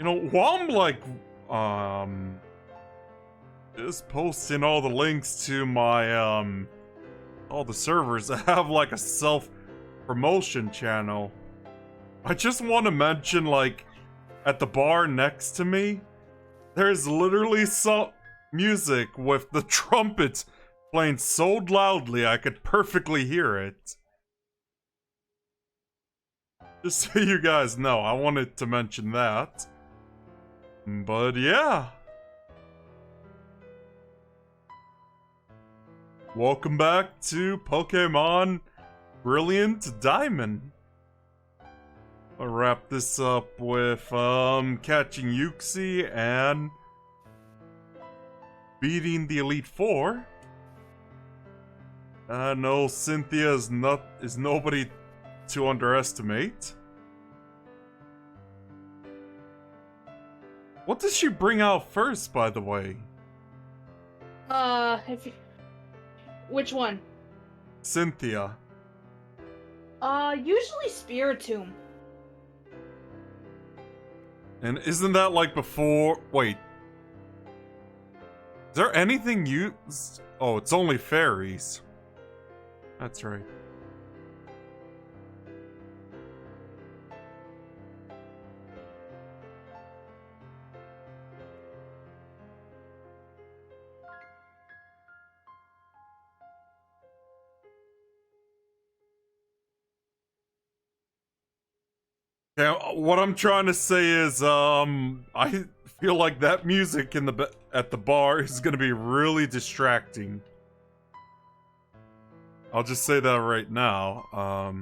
You know, while I'm like, just posting all the links to my, all the servers that have like a self-promotion channel, I just want to mention, like, at the bar next to me, there's literally some music with the trumpets playing so loudly I could perfectly hear it. Just so you guys know, I wanted to mention that. But yeah. Welcome back to Pokémon Brilliant Diamond. I'll wrap this up with catching Yuxi and beating the Elite Four. No, Cynthia is nobody to underestimate. What does she bring out first, by the way? Which one? Cynthia. Usually Spiritomb. And isn't that like before? Wait. Is there anything used? Oh, it's only fairies. That's right. Yeah, what I'm trying to say is, I feel like that music in at the bar is gonna be really distracting. I'll just say that right now.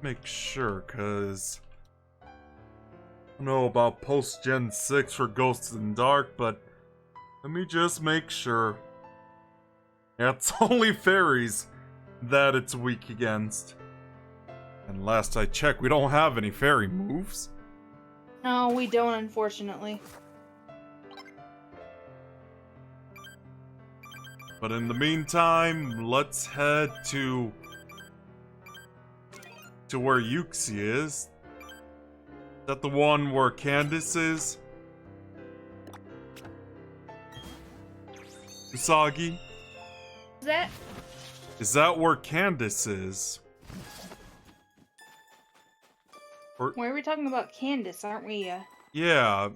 Make sure, cause I don't know about post-Gen 6 for Ghosts in the Dark, but let me just make sure. Yeah, it's only fairies that it's weak against. And last I checked, we don't have any fairy moves. No, we don't, unfortunately. But in the meantime, let's head to where Yuxi is. Is that the one where Candace is? Usagi? Is that where Candace is? Why are we talking about Candace, aren't we? Yeah,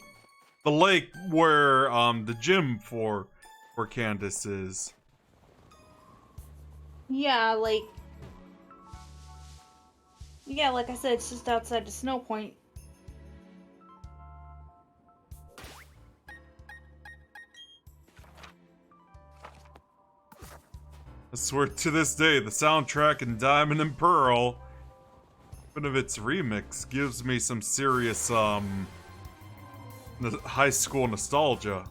the lake where the gym for where Candace is. Yeah, like I said, it's just outside the snow point. I swear to this day, the soundtrack in Diamond and Pearl, even if its remix, gives me some serious high school nostalgia.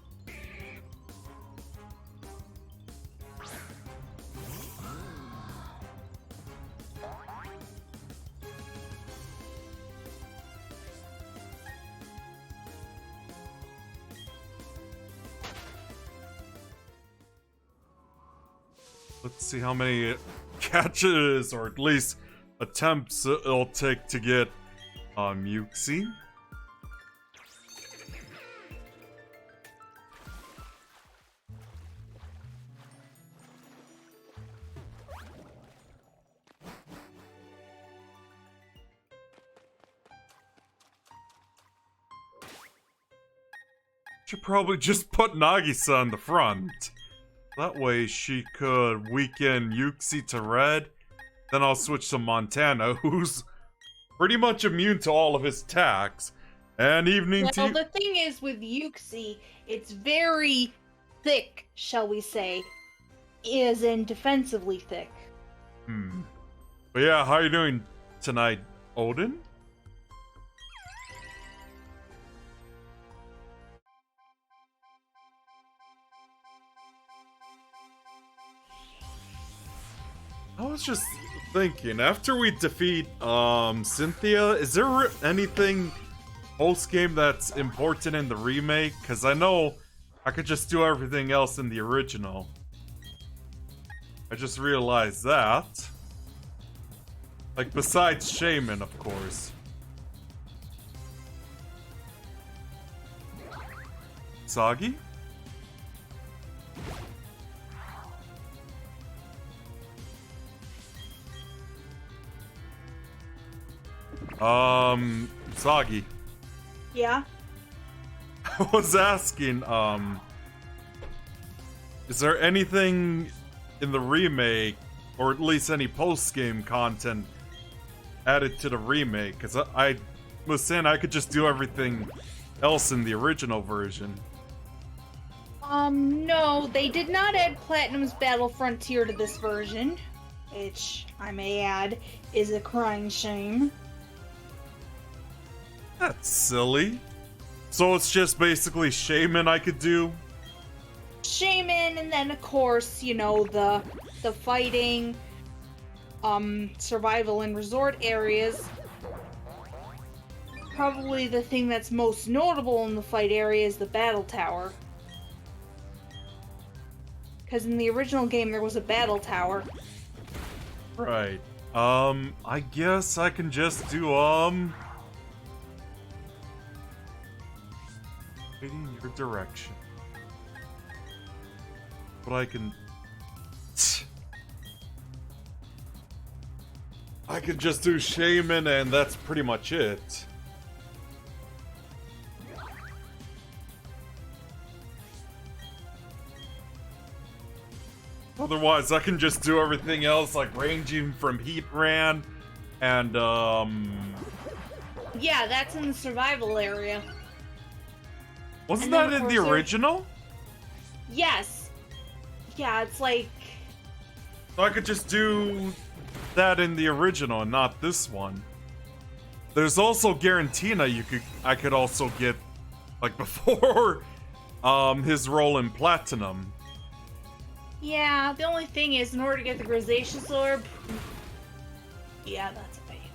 Let's see how many catches, or at least attempts, it'll take to get Yuxi. Should probably just put Nagisa in the front. That way she could weaken Yuxi to red. Then I'll switch to Montana, who's pretty much immune to all of his attacks. And evening tea. Well, the thing is with Yuxi, it's very thick, shall we say. As in defensively thick. But yeah, how are you doing tonight, Odin? I was just thinking, after we defeat Cynthia, is there anything post-game that's important in the remake? Because I know I could just do everything else in the original. I just realized that. Like, besides Shaman, of course. Usagi? Usagi. Yeah. I was asking, is there anything in the remake, or at least any post-game content added to the remake? Because I was saying I could just do everything else in the original version. No, they did not add Platinum's Battle Frontier to this version, which, I may add, is a crying shame. That's silly. So it's just basically Shaman I could do? Shaman, and then of course, you know, the fighting, survival and resort areas. Probably the thing that's most notable in the fight area is the battle tower. Because in the original game there was a battle tower. Right. I guess I can just do, in your direction. But I can... I could just do Shaman and that's pretty much it. Otherwise, I can just do everything else, like ranging from Heat Ran and, Yeah, that's in the survival area. Wasn't And then, that of in the course, original? Yes. Yeah, it's like... So I could just do that in the original and not this one. There's also Garantina I could also get, like, before, his role in Platinum. Yeah, the only thing is, in order to get the Grisaceous Orb... Yeah, that's a pain.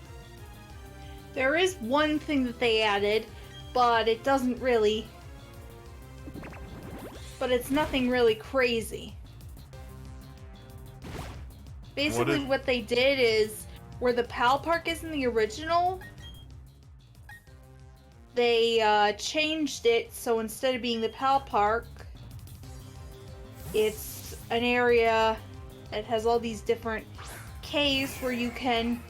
There is one thing that they added, but it doesn't really... But it's nothing really crazy. Basically, what they did is, where the Pal Park is in the original, they changed it, so instead of being the Pal Park, it's an area that has all these different caves where you can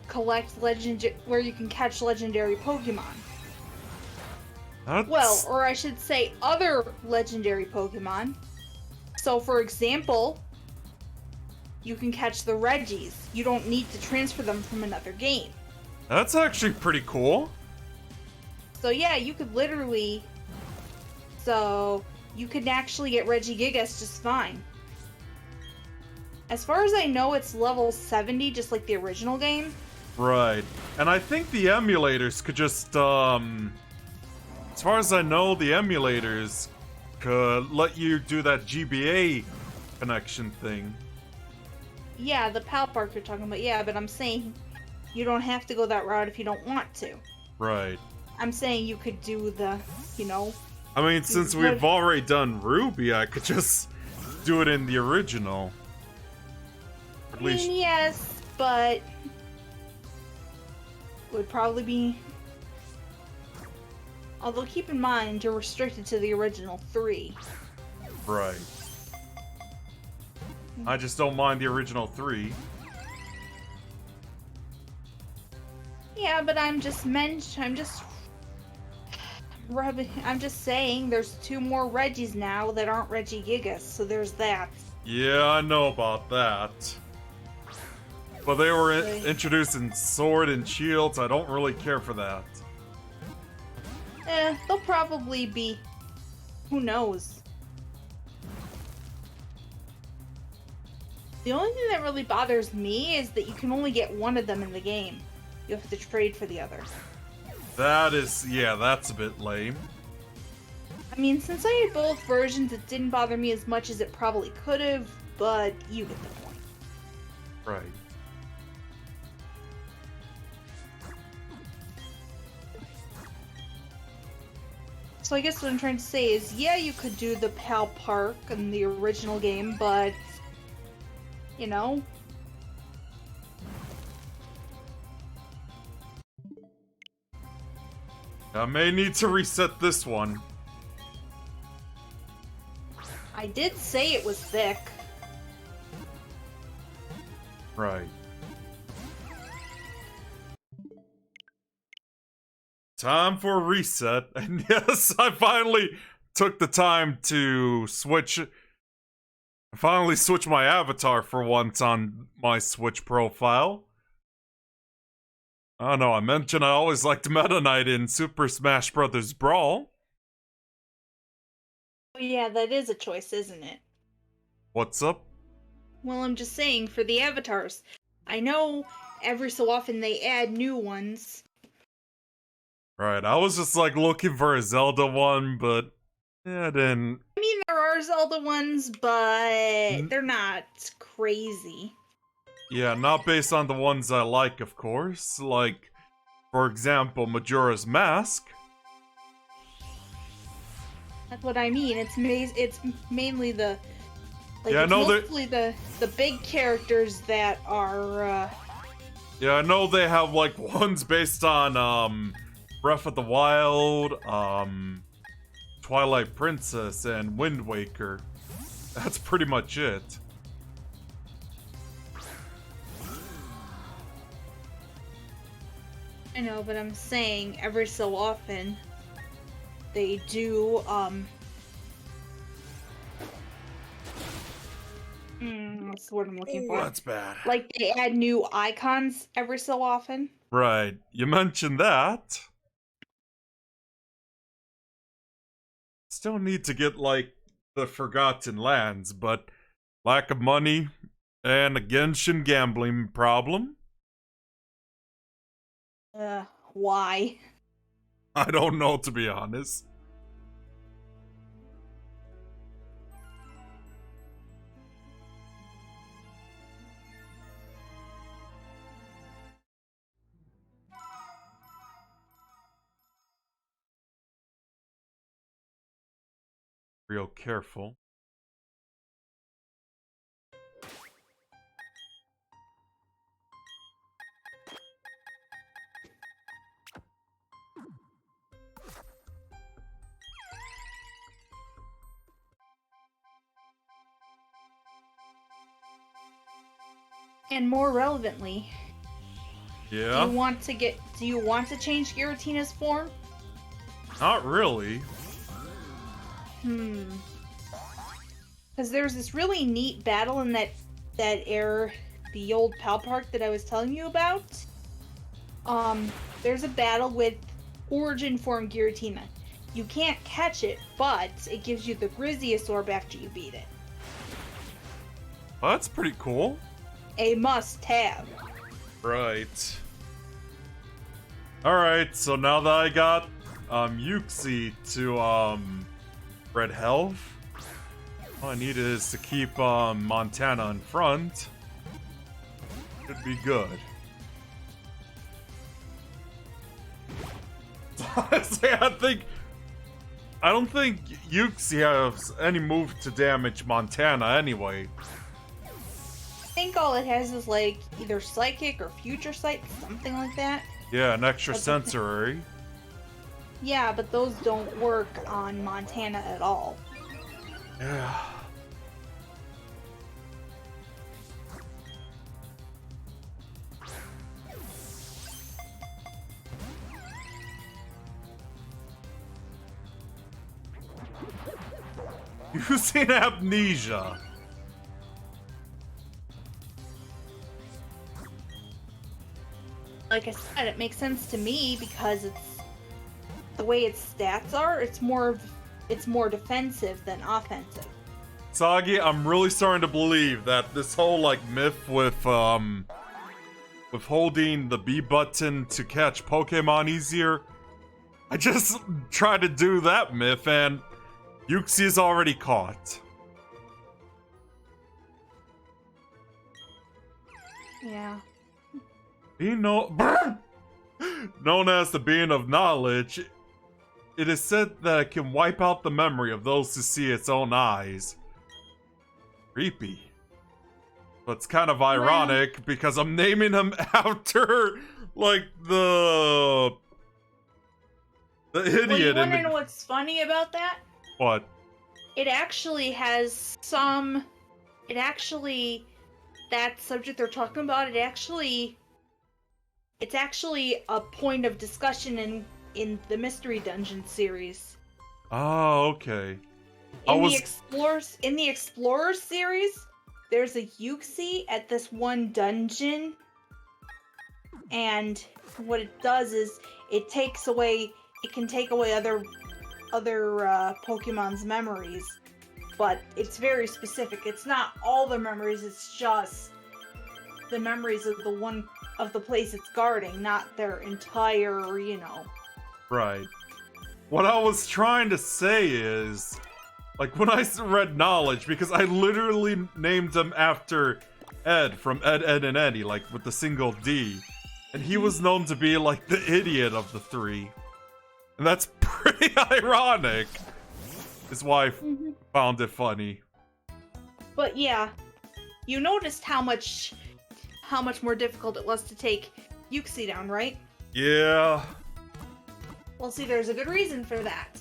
collect where you can catch legendary Pokemon. Well, or I should say other legendary Pokemon. So, for example, you can catch the Reggies. You don't need to transfer them from another game. That's actually pretty cool. So yeah, you could literally... So, you could actually get Regigigas just fine. As far as I know, it's level 70, just like the original game. Right. And I think the emulators could just, as far as I know, the emulators could let you do that GBA connection thing. Yeah, the Pal Park you're talking about. Yeah, but I'm saying you don't have to go that route if you don't want to. Right. I'm saying you could do the, you know... I mean, since we've already done Ruby, I could just do it in the original. At least... yes, but... would probably be... Although, keep in mind, you're restricted to the original 3. Right. I just don't mind the original 3. Yeah, but I'm just saying there's 2 more Reggies now that aren't Regigigas, so there's that. Yeah, I know about that. But they were introducing Sword and Shields. I don't really care for that. They'll probably be... Who knows? The only thing that really bothers me is that you can only get one of them in the game. You have to trade for the other. That is... yeah, that's a bit lame. I mean, since I had both versions, it didn't bother me as much as it probably could have, but you get the point. Right. So I guess what I'm trying to say is, yeah, you could do the Pal Park in the original game, but... you know... I may need to reset this one. I did say it was thick. Right. Time for a reset. And yes, I finally took the time to switch my avatar for once on my Switch profile. I don't know, I mentioned I always liked Meta Knight in Super Smash Bros. Brawl. Oh yeah, that is a choice, isn't it? What's up? Well, I'm just saying, for the avatars, I know every so often they add new ones. Right, I was just like looking for a Zelda one, but yeah, I didn't. I mean, there are Zelda ones, but they're not crazy. Yeah, not based on the ones I like, of course. Like, for example, Majora's Mask. That's what I mean. It's mainly the Yeah, I it's know mostly the big characters that are. Yeah, I know they have like ones based on Breath of the Wild, Twilight Princess, and Wind Waker. That's pretty much it. I know, but I'm saying every so often they do what's the word I'm looking for? That's bad. Like they add new icons every so often. Right, you mentioned that. Still need to get like the Forgotten Lands, but lack of money and a Genshin gambling problem. Why? I don't know, to be honest. Real careful. And more relevantly, Yeah? do you want to change Giratina's form? Not really. Because there's this really neat battle in that the old Pal Park that I was telling you about. There's a battle with Origin form Giratina. You can't catch it, but it gives you the Grizziosaur after you beat it. Well, that's pretty cool. A must-have. Right. Alright, so now that I got Yuxi to Red Health, all I need is to keep Montana in front. Should be good. Honestly, I don't think Yuxi has any move to damage Montana anyway. I think all it has is like either Psychic or Future Sight, something like that. Yeah, an extra sensory. Yeah, but those don't work on Montana at all. Yeah. Using amnesia. Like I said, it makes sense to me because it's the way its stats are. It's more defensive than offensive. Sagi, I'm really starting to believe that this whole like myth with holding the B button to catch Pokemon easier. I just tried to do that myth and Yuxi is already caught. Yeah. Known as the Being of Knowledge, it is said that it can wipe out the memory of those who see its own eyes. Creepy. But it's kind of ironic because I'm naming him after, like, the idiot. Well, you wanna know what's funny about that? What? it actually has some. It actually, that subject they're talking about, it's actually a point of discussion in the Mystery Dungeon series. Oh, okay. In the Explorers series, there's a Yuxi at this one dungeon, and what it does is it can take away other Pokemon's memories, but it's very specific. It's not all the memories, it's just the memories of the place it's guarding, not their entire, Right. What I was trying to say is, like, when I read Knowledge, because I literally named him after Ed from Ed, Edd, and Eddy, like, with the single D. And he was known to be, like, the idiot of the three. And that's pretty ironic. Is why I found it funny. But yeah, you noticed how much more difficult it was to take Yuxi down, right? Yeah. Well, see, there's a good reason for that.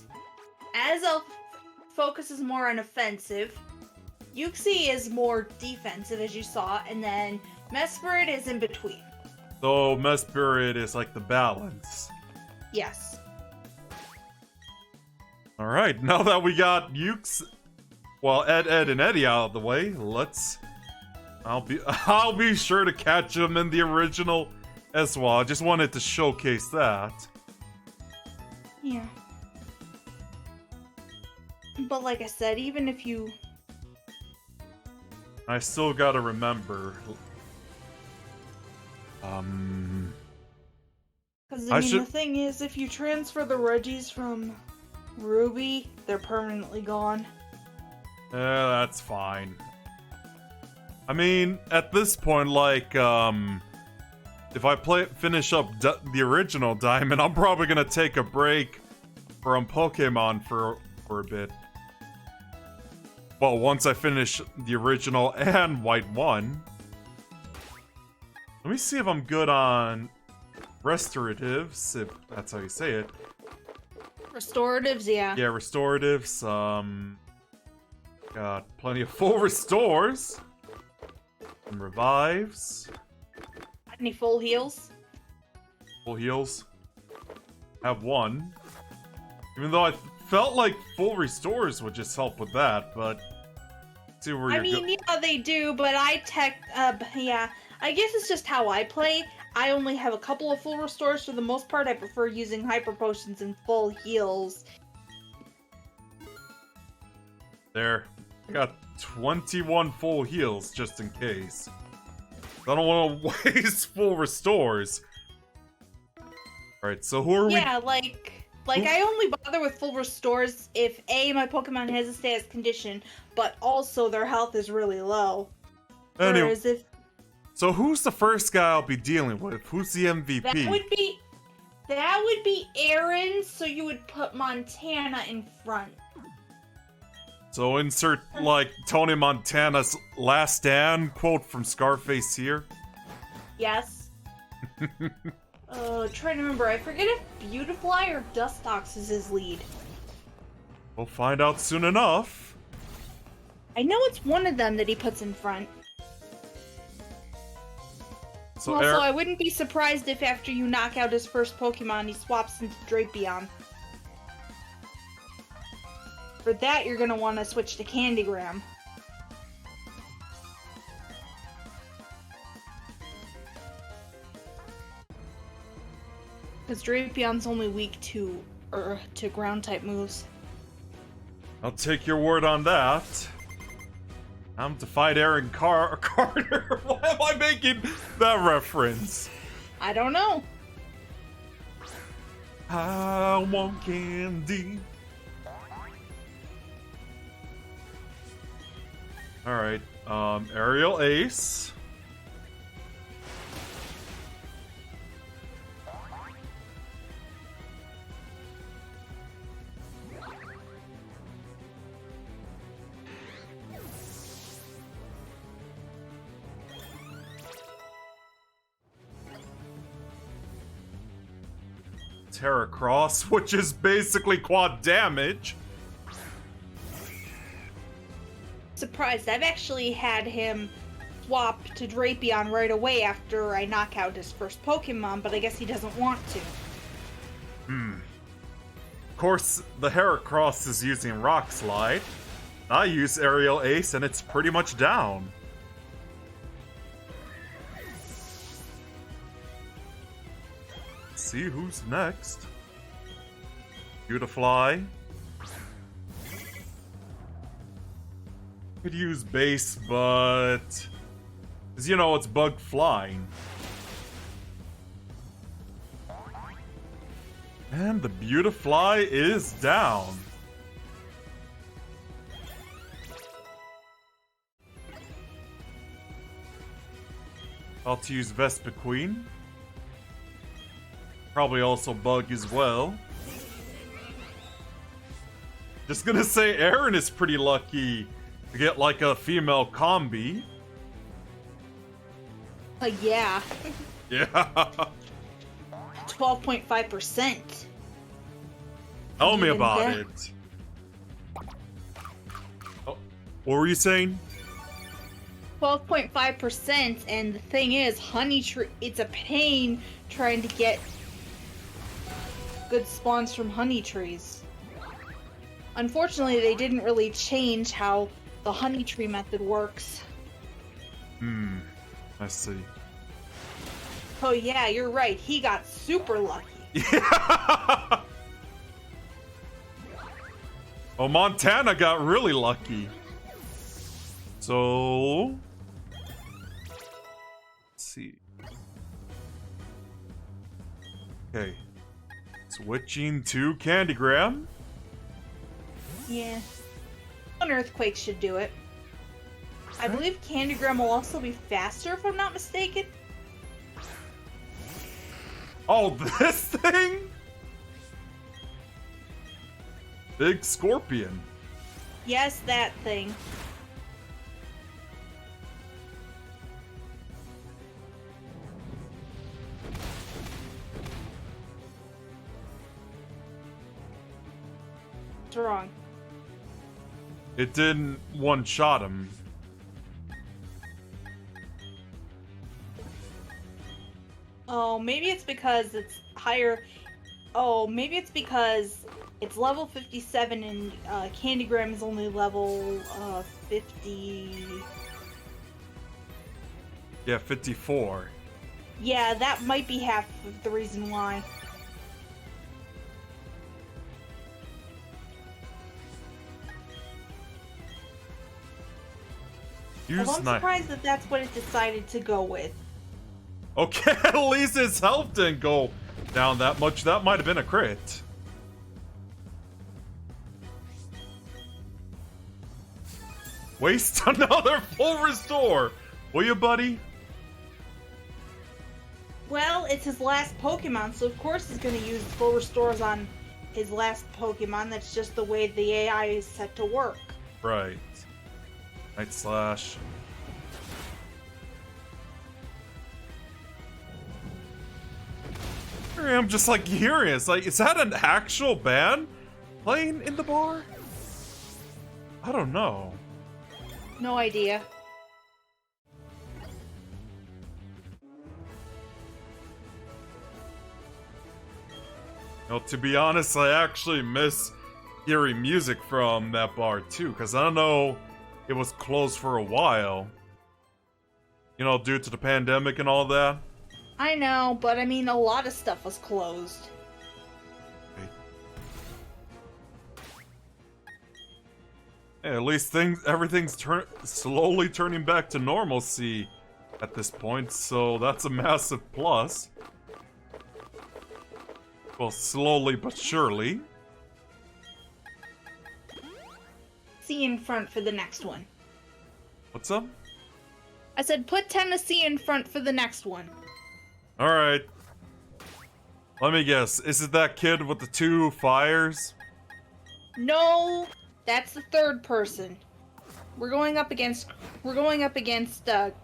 Azelf focuses more on offensive. Yuxi is more defensive, as you saw, and then Mesprit is in between. So Mesprit is like the balance. Yes. Alright, now that we got Ed, Edd, and Eddy out of the way, I'll be sure to catch them in the original as well. I just wanted to showcase that. Yeah. But like I said, even if you... I still gotta remember. Because, the thing is, if you transfer the Regis from Ruby, they're permanently gone. That's fine. I mean, at this point, like, if I finish up the original Diamond, I'm probably gonna take a break from Pokemon for a bit. Well, once I finish the original and White 1. Let me see if I'm good on restoratives, if that's how you say it. Restoratives, yeah. Yeah, restoratives. Got plenty of full restores. Some revives. Any full heals? Full heals. Have one. Even though I felt like full restores would just help with that, but... See where yeah, they do, but yeah. I guess it's just how I play. I only have a couple of full restores. For the most part, I prefer using hyper potions and full heals. There. I got 21 full heals, just in case. I don't want to waste full restores. Alright, so who are we... Yeah, like I only bother with full restores if A, my Pokemon has a status condition, but also their health is really low. Anyway, Whereas if... So who's the first guy I'll be dealing with? Who's the MVP? That would be Aaron, so you would put Montana in front. So insert, like, Tony Montana's Last Stand quote from Scarface here. Yes. Trying to remember. I forget if Beautifly or Dustox is his lead. We'll find out soon enough. I know it's one of them that he puts in front. So also, I wouldn't be surprised if after you knock out his first Pokemon, he swaps into Drapion. For that, you're gonna want to switch to Candygram. Because Drapion's only weak to ground type moves. I'll take your word on that. I'm to fight Aaron Carter. Why am I making that reference? I don't know. I want candy. Alright, Aerial Ace. Terra Cross, which is basically quad damage. surprised. I've actually had him swap to Drapion right away after I knock out his first Pokemon, but I guess he doesn't want to. Of course, the Heracross is using Rock Slide. I use Aerial Ace and it's pretty much down. Let's see who's next. Beautifly. Could use Base, but... Because, you know, it's Bug Flying. And the Beautifly is down. I'll to use Vespiquen. Probably also Bug as well. Just gonna say Aaron is pretty lucky to get like a female combi. Yeah. Yeah. 12.5%. Tell me Even about that. it. Oh, what were you saying? 12.5%, and the thing is, honey tree, it's a pain trying to get good spawns from honey trees. Unfortunately, they didn't really change how the honey tree method works. I see. Oh yeah, you're right, he got super lucky. Yeah. Oh, Montana got really lucky. So... Let's see. Okay. Switching to Candygram. Yeah. An earthquake should do it. I believe Candygram will also be faster, if I'm not mistaken. Oh, this thing? Big Scorpion. Yes, that thing. What's wrong? It didn't one-shot him. Oh, maybe it's because it's higher. Oh, maybe it's because it's level 57 and Candygram is only level 50. Yeah, 54. Yeah, that might be half of the reason why. Use Although I'm knife. surprised that that's what it decided to go with. Okay, at least his health didn't go down that much. That might have been a crit. Waste another full restore. Will you, buddy? Well, it's his last Pokemon, so of course he's going to use full restores on his last Pokemon. That's just the way the AI is set to work. Right. Night Slash. I'm just like curious. Like, is that an actual band playing in the bar? I don't know. No idea. Well, to be honest, I actually miss hearing music from that bar too, because I know it was closed for a while. You know, due to the pandemic and all that. I know, but I mean, a lot of stuff was closed. Hey, at least everything's slowly turning back to normalcy at this point, so that's a massive plus. Well, slowly but surely. C in front for the next one. What's up? I said put Tennessee in front for the next one. Alright. Let me guess. Is it that kid with the 2 fires? No, that's the third person. We're going up against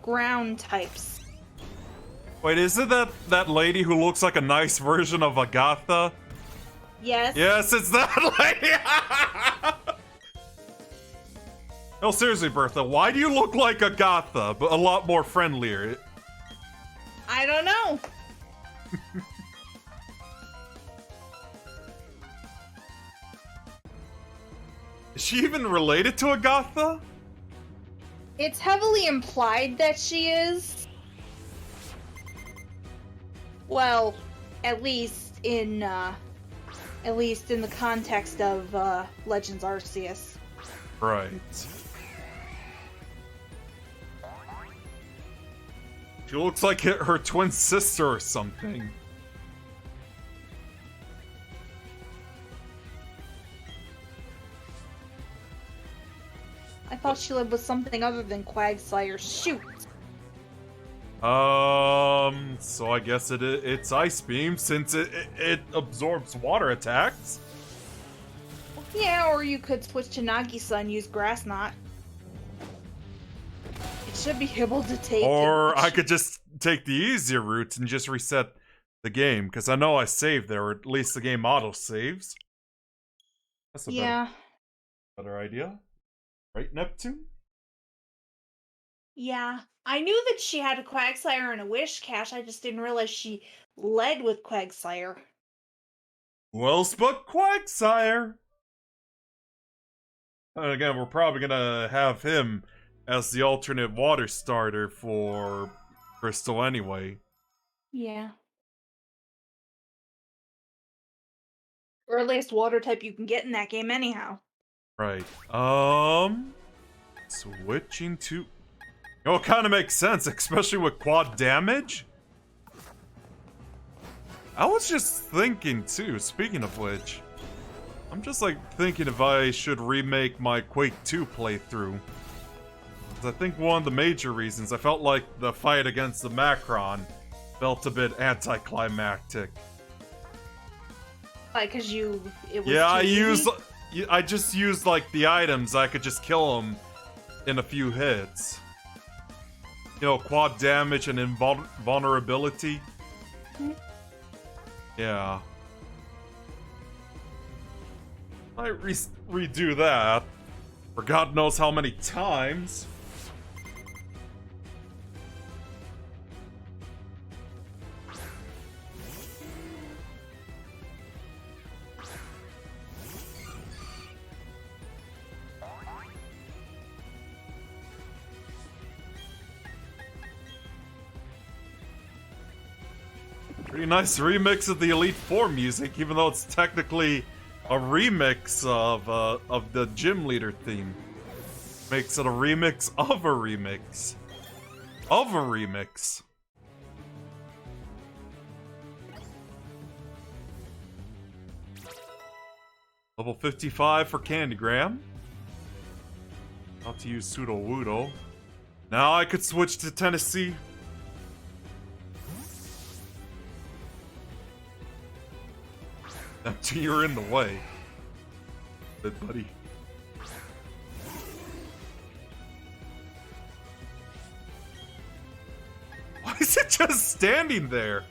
ground types. Wait, is it that lady who looks like a nice version of Agatha? Yes. Yes, it's that lady! No, seriously, Bertha, why do you look like Agatha, but a lot more friendlier? I don't know. Is she even related to Agatha? It's heavily implied that she is. Well, at least in the context of Legends Arceus. Right. She looks like her twin sister or something. I thought she lived with something other than Quagsire. Shoot! So I guess it's Ice Beam since it absorbs water attacks. Yeah, or you could switch to Nagisa and use Grass Knot. It should be able to take... Or I could just take the easier route and just reset the game, because I know I saved there, or at least the game auto-saves. That's a better idea. Right, Neptune? Yeah. I knew that she had a Quagsire and a Wish Cache, I just didn't realize she led with Quagsire. Who else but Quagsire? And again, we're probably gonna have him as the alternate water starter for Crystal anyway. Yeah. Earliest water type you can get in that game anyhow. Right. Switching to... Oh, it kind of makes sense, especially with quad damage. I was just thinking too, speaking of which, I'm just like thinking if I should remake my Quake 2 playthrough. Because I think one of the major reasons I felt like the fight against the Macron felt a bit anticlimactic. Like, cause it was yeah, too I just used like the items, I could just kill them in a few hits. You know, quad damage and invulnerability. Yeah. I redo that for God knows how many times. Pretty nice remix of the Elite Four music, even though it's technically a remix of the gym leader theme. Makes it a remix of a remix. Of a remix. Level 55 for Candygram. Not to use Pseudo Wudo. Now I could switch to Tennessee. You're in the way. Good buddy. Why is it just standing there?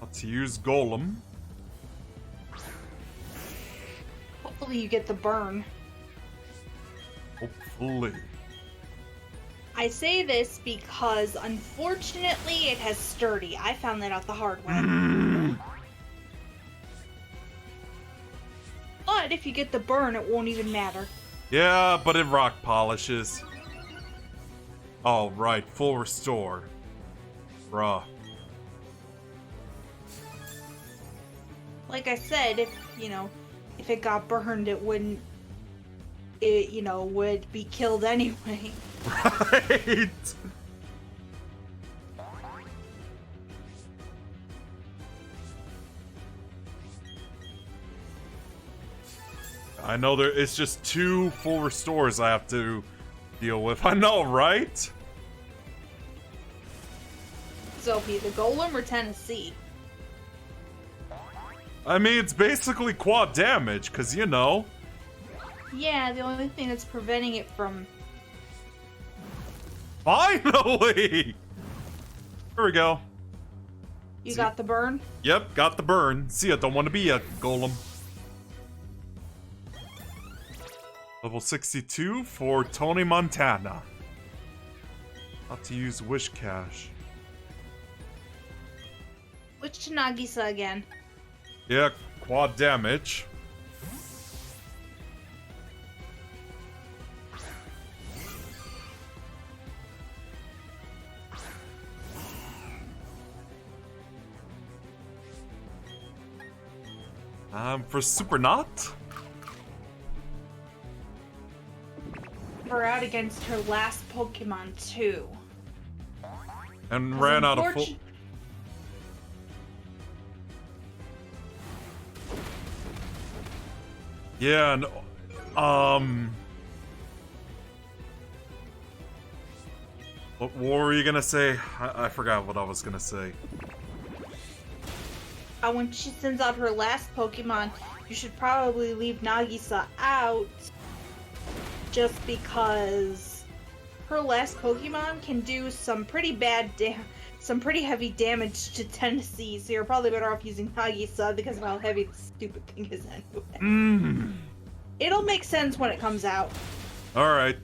Let's use Golem. Hopefully you get the burn. Hopefully. I say this because, unfortunately, it has sturdy. I found that out the hard way. But if you get the burn, it won't even matter. Yeah, but it rock polishes. Oh, right. Full restore. Bruh. Like I said, if it got burned, it wouldn't... would be killed anyway. Right! I know it's just 2 full restores I have to deal with. I know, right? Sophie, the Golem or Tennessee? I mean, it's basically quad damage, because, Yeah, the only thing that's preventing it from... Finally! Here we go. You got the burn? Yep, got the burn. See, I don't want to be a golem. Level 62 for Tony Montana. Not to use Wish Cash. Which Nagisa again? Yeah, quad damage. For Super Knot? We're out against her last Pokemon too. And ran out of full... Yeah, and, what were you gonna say? I forgot what I was gonna say. When she sends out her last Pokemon, you should probably leave Nagisa out. Just because her last Pokemon can do some pretty heavy damage to Tennessee, so you're probably better off using Nagisa because of how heavy the stupid thing is anyway. It'll make sense when it comes out. Alright.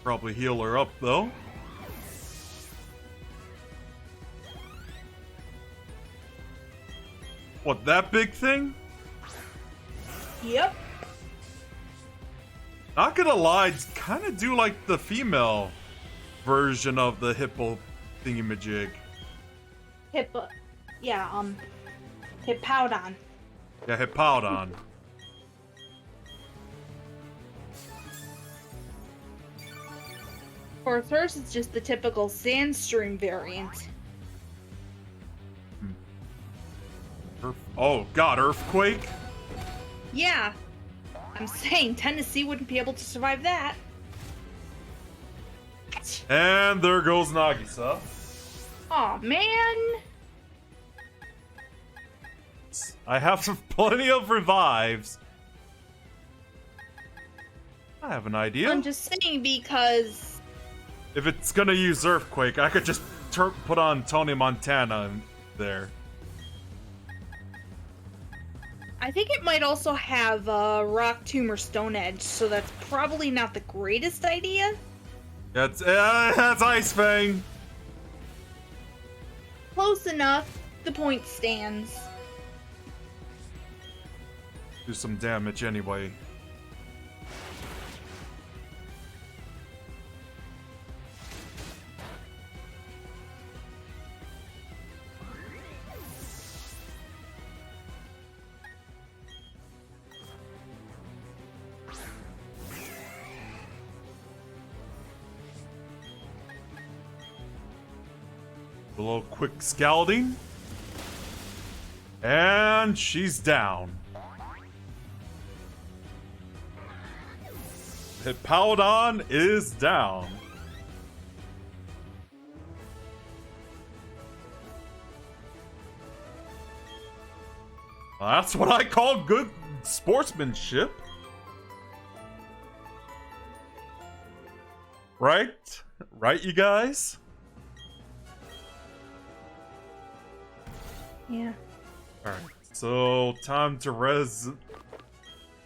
Probably heal her up, though. What, that big thing? Yep. Not gonna lie, kind of do like the female version of the hippo thingamajig. Hippowdon. Yeah, Hippowdon. Of course, hers is just the typical Sandstream variant. Oh god, Earthquake? Yeah. I'm saying Tennessee wouldn't be able to survive that. And there goes Nagisa. Aw, man. I have plenty of revives. I have an idea. I'm just saying because... If it's gonna use Earthquake, I could just put on Tony Montana there. I think it might also have Rock Tomb or Stone Edge, so that's probably not the greatest idea. That's Ice Fang. Close enough. The point stands. Do some damage anyway. A little quick scalding. And she's down. Hippowdon is down. Well, that's what I call good sportsmanship. Right? Right, you guys? Yeah. Alright, so time to res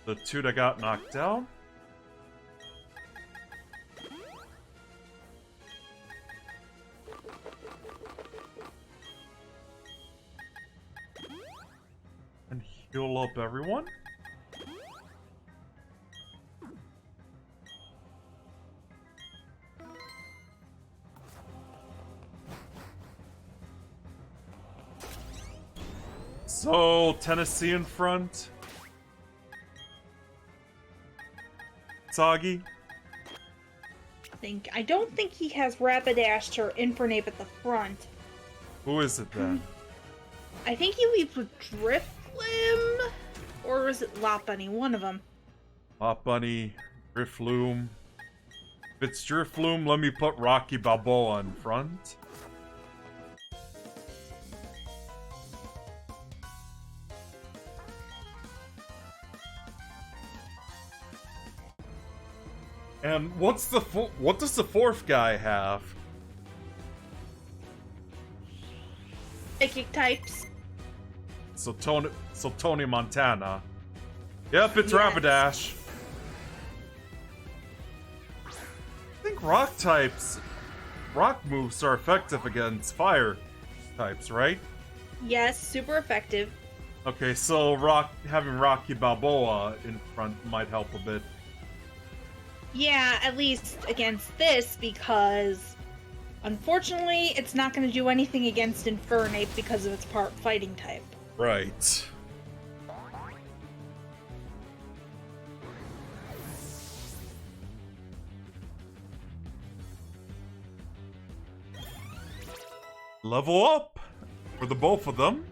the two that got knocked out. And heal up everyone. So, Tennessee in front. Soggy. I don't think he has Rapidash or Infernape at the front. Who is it then? I think he leads with Drifloom, or is it Lopunny? One of them. Lopunny, Drifloom. If it's Drifloom, let me put Rocky Balboa in front. And what does the fourth guy have? Psychic types. So Tony Montana. Yep, it's Yes. Rapidash. I think rock moves are effective against fire types, right? Yes, super effective. Okay, so having Rocky Balboa in front might help a bit. Yeah, at least against this, because unfortunately it's not going to do anything against Infernape because of its part fighting type. Right. Level up for the both of them.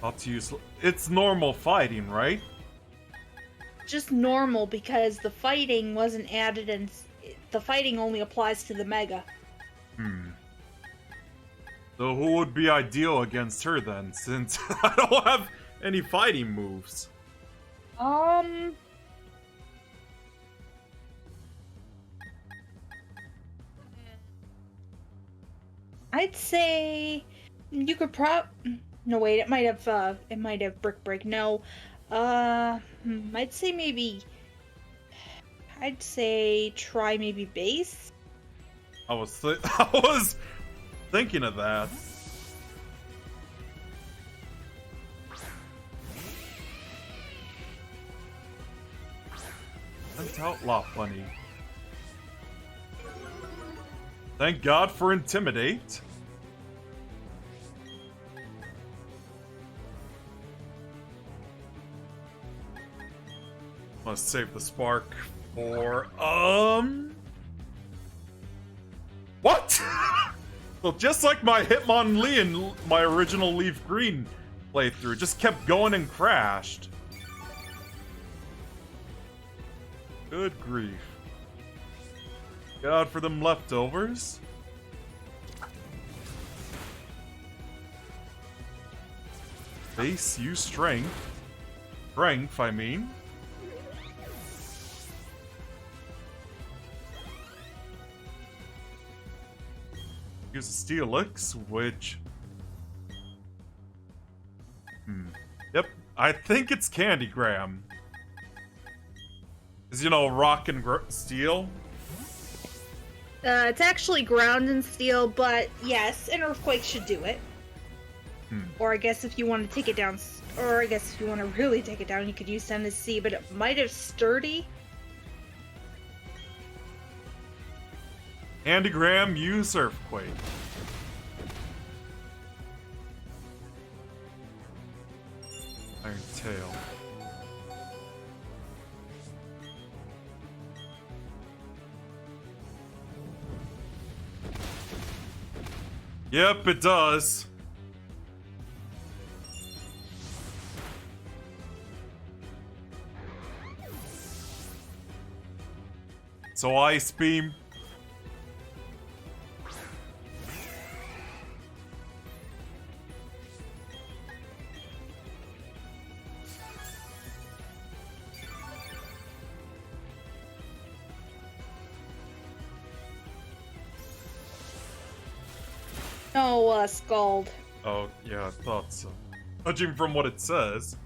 Not to use. It's normal fighting, right? Just normal, because the fighting wasn't added, and the fighting only applies to the Mega. So who would be ideal against her then, since I don't have any fighting moves? I'd say you could no, wait, it might have Brick Break. No. I'd say try maybe Base. I was thinking of that. Let's outlaw Bunny. Thank God for Intimidate. Must save the spark for what? So just like my Hitmonlee and my original Leaf Green playthrough, just kept going and crashed. Good grief. God for them leftovers. Base use strength. Strength, I mean. Use a Steelix, which... Yep, I think it's Candygram. Is, you know, rock and steel? It's actually ground and steel, but yes, an Earthquake should do it. Or I guess if you want to take it down, or I guess if you want to really take it down, you could use Send to Sea, but it might have Sturdy. Candygram, use Earthquake. Iron Tail. Yep, it does. So Ice Beam. No, Scald. Oh, yeah, I thought so. Judging from what it says.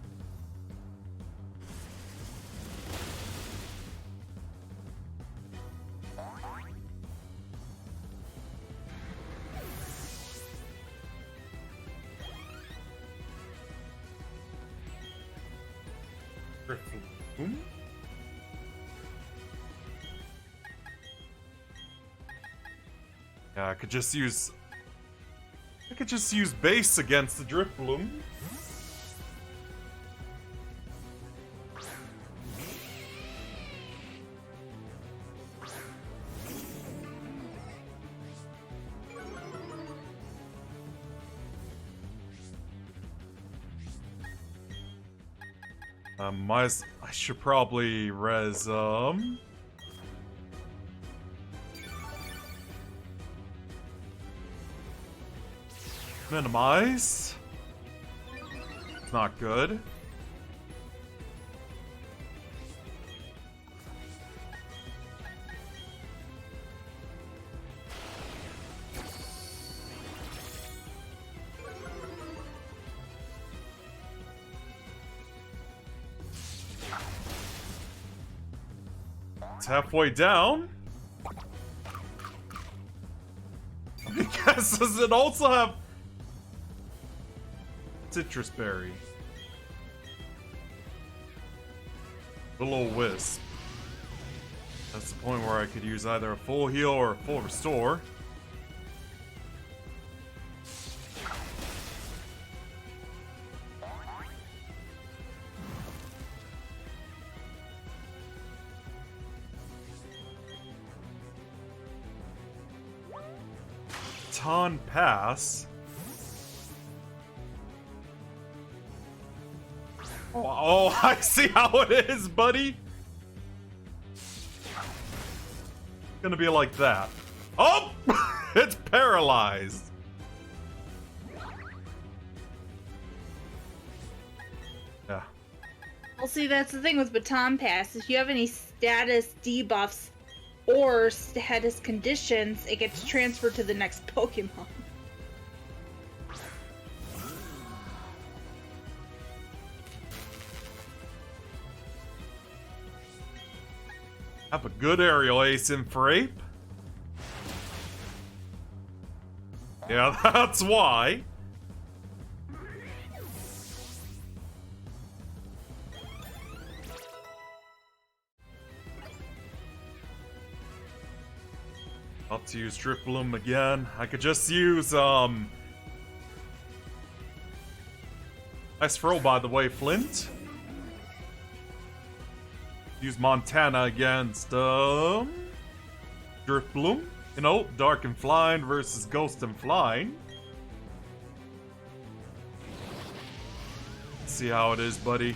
Boom? Yeah, I could just use base against the Drifloon. I should probably res, minimize. It's not good. It's halfway down. I guess, does it also have citrus berry? Will-o-wisp. That's the point where I could use either a full heal or a full restore. Ton Pass. Oh, I see how it is, buddy. It's gonna be like that. Oh! It's paralyzed. Yeah. Well, see, that's the thing with Baton Pass. If you have any status debuffs or status conditions, it gets transferred to the next Pokemon. Have a good aerial ace in Frape. Yeah, that's why. Up to use Drifloom again. I could just use, Nice throw, by the way, Flint. Use Montana against, Drifloom. You know, Dark and Flying versus Ghost and Flying. Let's see how it is, buddy.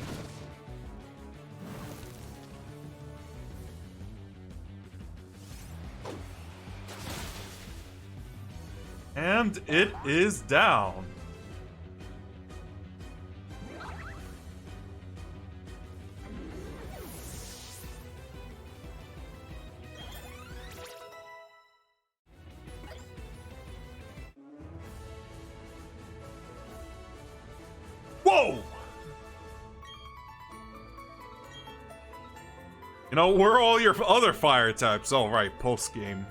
And it is down. Whoa! You know, where are all your other fire types? Oh, right, post-game.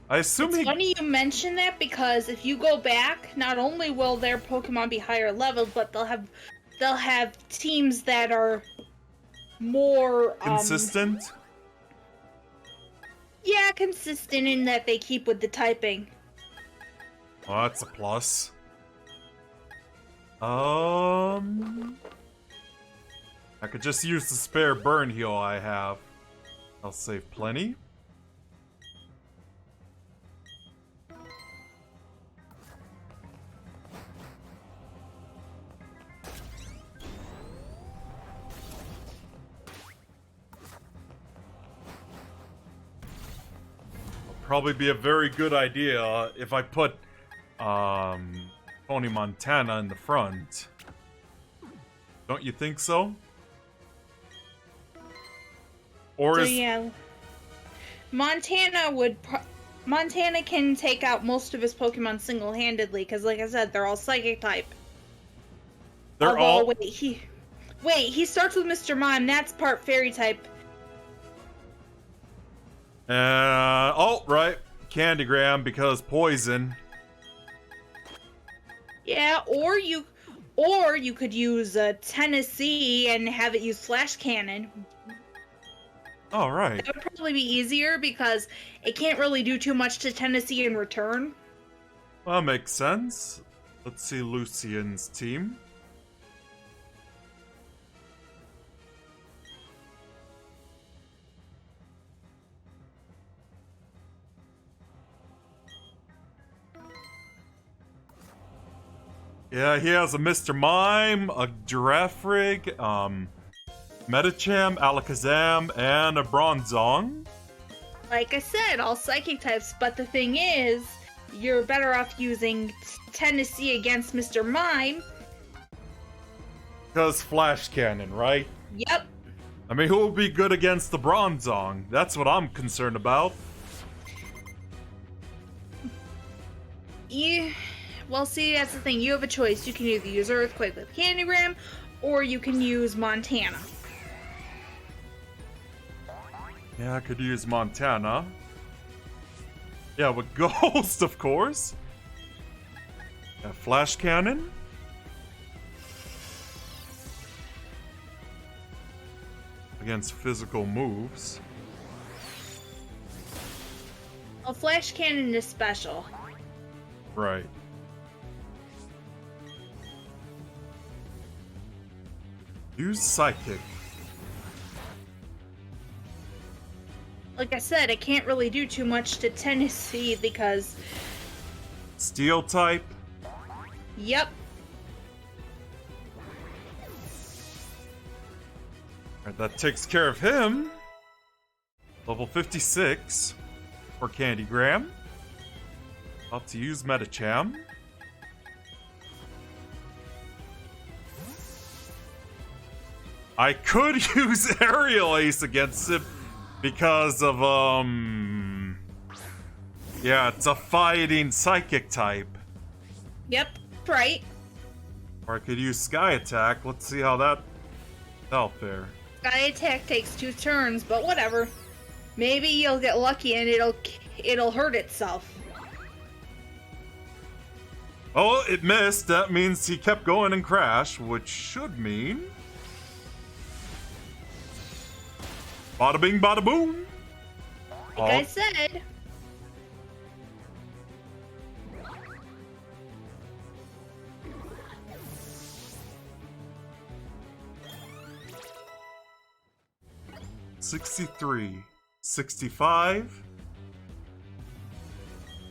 I assume It's funny you mention that because if you go back, not only will their Pokemon be higher leveled, but they'll have teams that are more consistent. Yeah, consistent in that they keep with the typing. Oh, that's a plus. I could just use the spare burn heal I have. I'll save plenty. Probably be a very good idea if I put Tony Montana in the front. Don't you think so? Or So is yeah, Montana can take out most of his Pokemon single-handedly because, like I said, they're all Psychic type. they're Although, all wait, he starts with Mr. Mime. That's part Fairy type. oh right, Candygram because poison. Yeah, or you could use Tennessee and have it use Flash Cannon. All right. That would probably be easier because it can't really do too much to Tennessee in return. Well, that makes sense. Let's see Lucian's team. Yeah, he has a Mr. Mime, a Giraffrig, Medicham, Alakazam, and a Bronzong. Like I said, all Psychic types, but the thing is, you're better off using Tennessee against Mr. Mime. Because Flash Cannon, right? Yep. I mean, who will be good against the Bronzong? That's what I'm concerned about. Well, see, that's the thing. You have a choice. You can either use Earthquake with Candygram, or you can use Montana. Yeah, I could use Montana. Yeah, with Ghost, of course. Yeah, Flash Cannon. Against physical moves. A flash cannon is special. Right. Use Psychic. Like I said, I can't really do too much to Tennessee because... Steel type. Yep. Alright, that takes care of him. Level 56 for Candygram. About to use Metacham. I could use Aerial Ace against him because of, yeah, it's a fighting psychic type. Yep, right. Or I could use Sky Attack. Let's see how that'll fare. Sky attack takes 2 turns, but whatever. Maybe you'll get lucky and it'll hurt itself. Oh, it missed. That means he kept going and crashed, which should mean... Bada bing, bada boom. Like I said. $63, $65.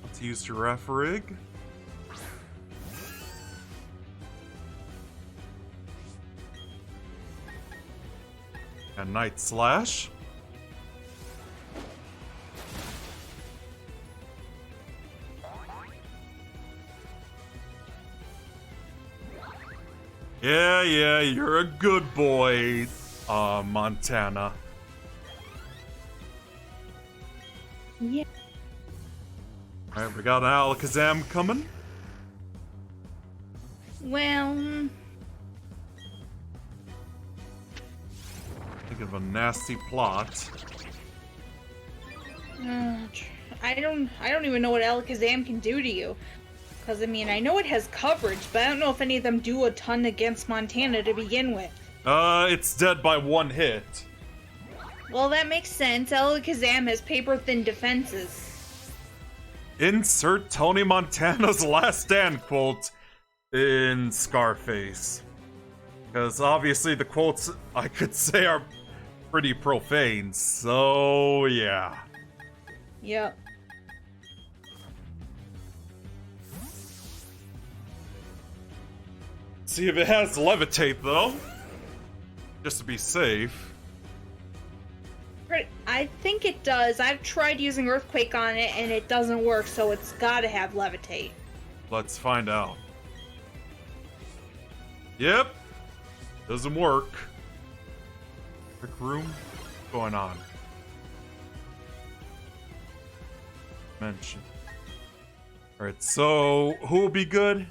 Let's use Giraffe Rig. And Night Slash. Yeah, you're a good boy, Montana. Yeah. Alright, we got an Alakazam coming. Well... Think of a nasty plot. I don't even know what Alakazam can do to you. Because, I mean, I know it has coverage, but I don't know if any of them do a ton against Montana to begin with. It's dead by 1 hit. Well, that makes sense. Alakazam has paper-thin defenses. Insert Tony Montana's Last Stand quote in Scarface. Because obviously the quotes I could say are pretty profane, so yeah. Yep. See if it has Levitate, though. Just to be safe. I think it does. I've tried using Earthquake on it, and it doesn't work, so it's gotta have Levitate. Let's find out. Yep. Doesn't work. Trick Room? What's going on? Mention. Alright, so who will be good?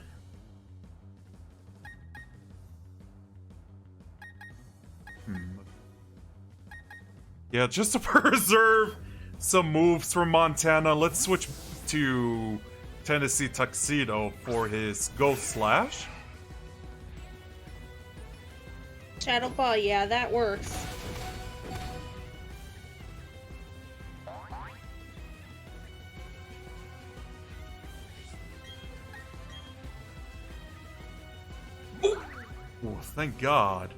Yeah, just to preserve some moves from Montana, let's switch to Tennessee Tuxedo for his Ghost Slash. Shadow Ball, yeah, that works. Oh, thank God.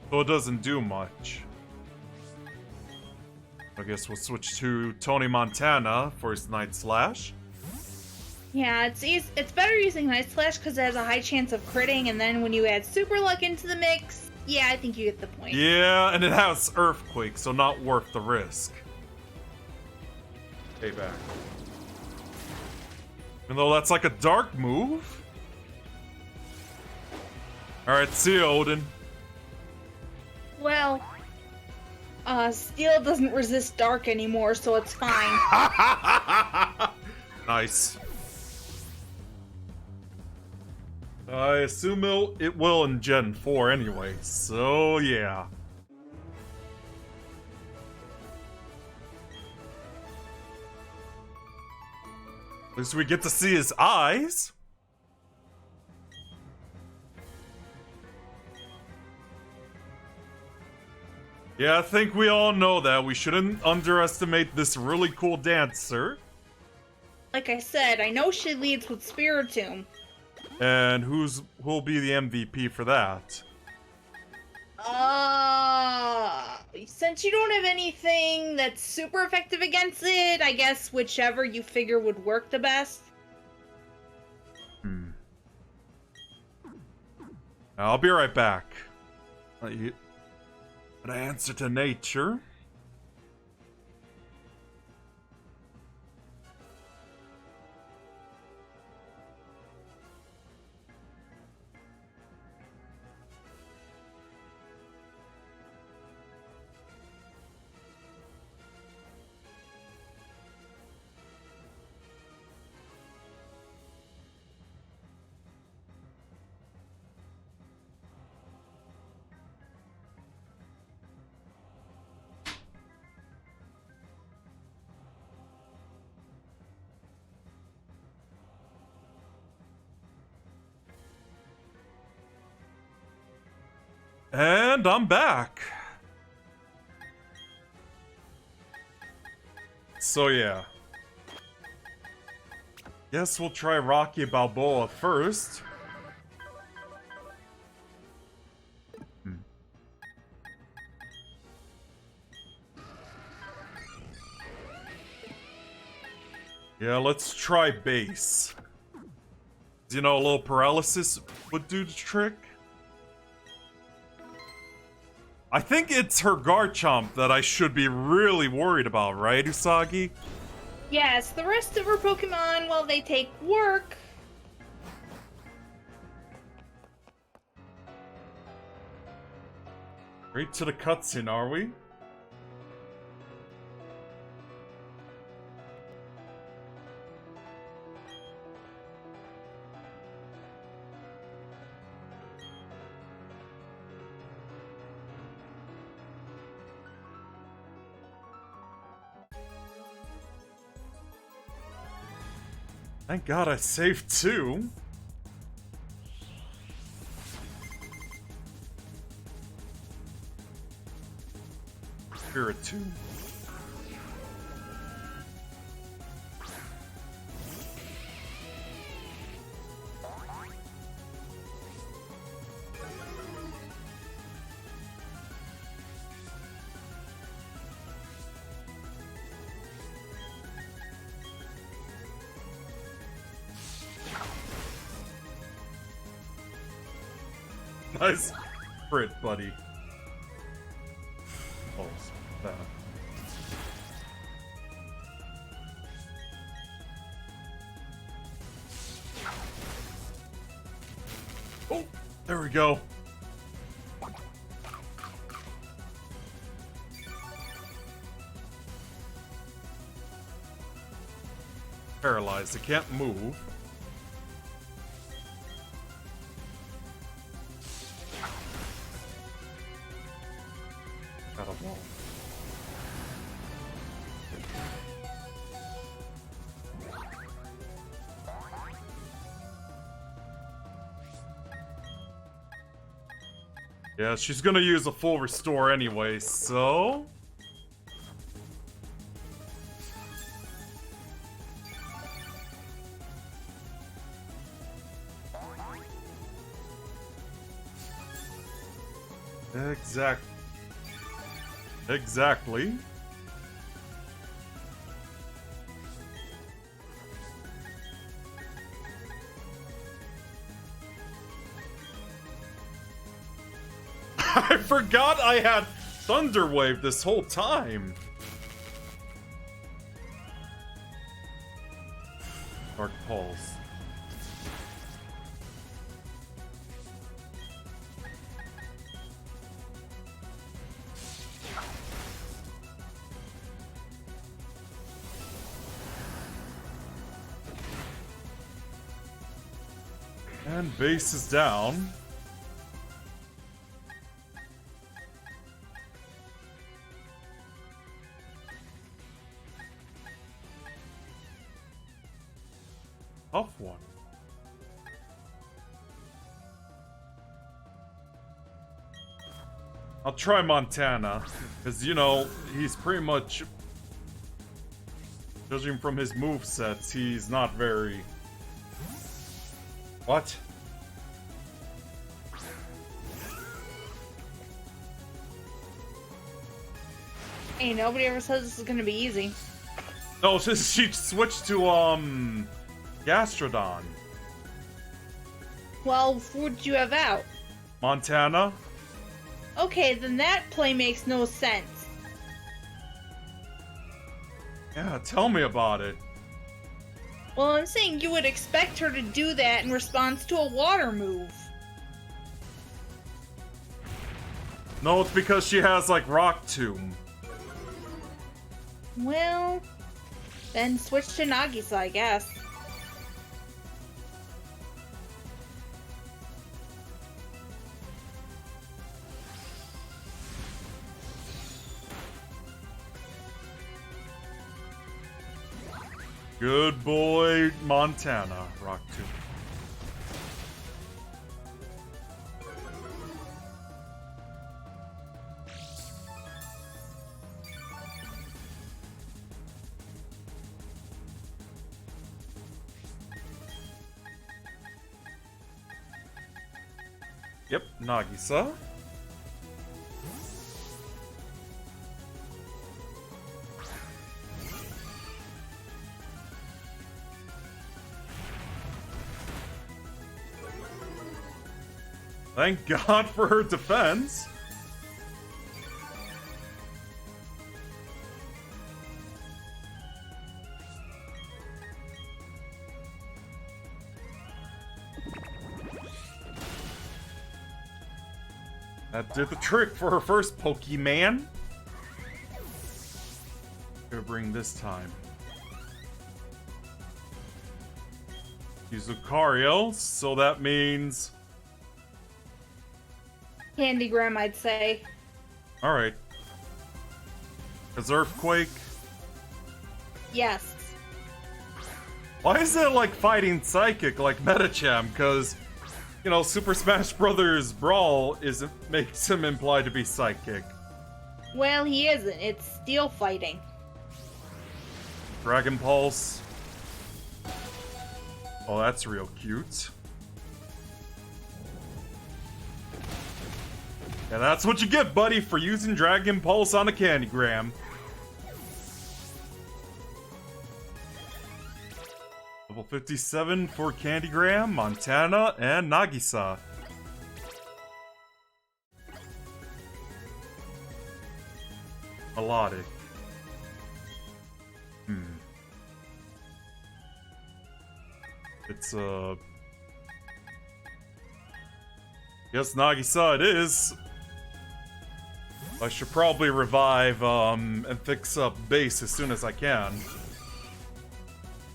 So it doesn't do much. I guess we'll switch to Tony Montana for his Night Slash. Yeah, it's better using Night Slash because it has a high chance of critting, and then when you add Super Luck into the mix, yeah, I think you get the point. Yeah, and it has Earthquake, so not worth the risk. Payback. Even though that's like a dark move. Alright, see you, Odin. Well, Steel doesn't resist dark anymore, so it's fine. Nice. I assume it will in Gen 4 anyway, so yeah. At least we get to see his eyes. Yeah, I think we all know that. We shouldn't underestimate this really cool dancer. Like I said, I know she leads with Spiritomb. And who'll be the MVP for that? Since you don't have anything that's super effective against it, I guess whichever you figure would work the best. I'll be right back. An answer to nature. And I'm back. So yeah. Guess we'll try Rocky Balboa first. Yeah, let's try base. You know, a little paralysis would do the trick. I think it's her Garchomp that I should be really worried about, right, Usagi? Yes, the rest of her Pokemon, well, they take work. Right to the cutscene, are we? Thank God I saved too. Spiritomb. Nice crit, buddy. Oh, that. Oh, there we go. Paralyzed, it can't move. Got a wall. Yeah, she's gonna use a full restore anyway, so... Exactly. I forgot I had Thunder Wave this whole time. Dark Pulse. And base is down. Tough one. I'll try Montana, because, you know, he's pretty much, judging from his movesets, he's not very... What? Hey, nobody ever says this is gonna be easy. No, she switched to, Gastrodon. Well, who'd you have out? Montana? Okay, then that play makes no sense. Yeah, tell me about it. Well, I'm saying you would expect her to do that in response to a water move. No, it's because she has, like, Rock Tomb. Well, then switch to Nagisa, I guess. Good boy, Montana. Rock Tomb. Yep, Nagisa. Thank God for her defense. That did the trick for her first Pokemon. Gonna bring this time. Use Lucario, so that means... Candygram, I'd say. Alright. Is Earthquake? Yes. Why is it like fighting Psychic like Metacham? Because, you know, Super Smash Bros. Brawl makes him implied to be Psychic. Well, he isn't. It's steel fighting. Dragon Pulse. Oh, that's real cute. And that's what you get, buddy, for using Dragon Pulse on a Candygram. Level 57 for Candygram, Montana, and Nagisa. Melodic. It's, Yes, Nagisa it is. I should probably revive, and fix up base as soon as I can.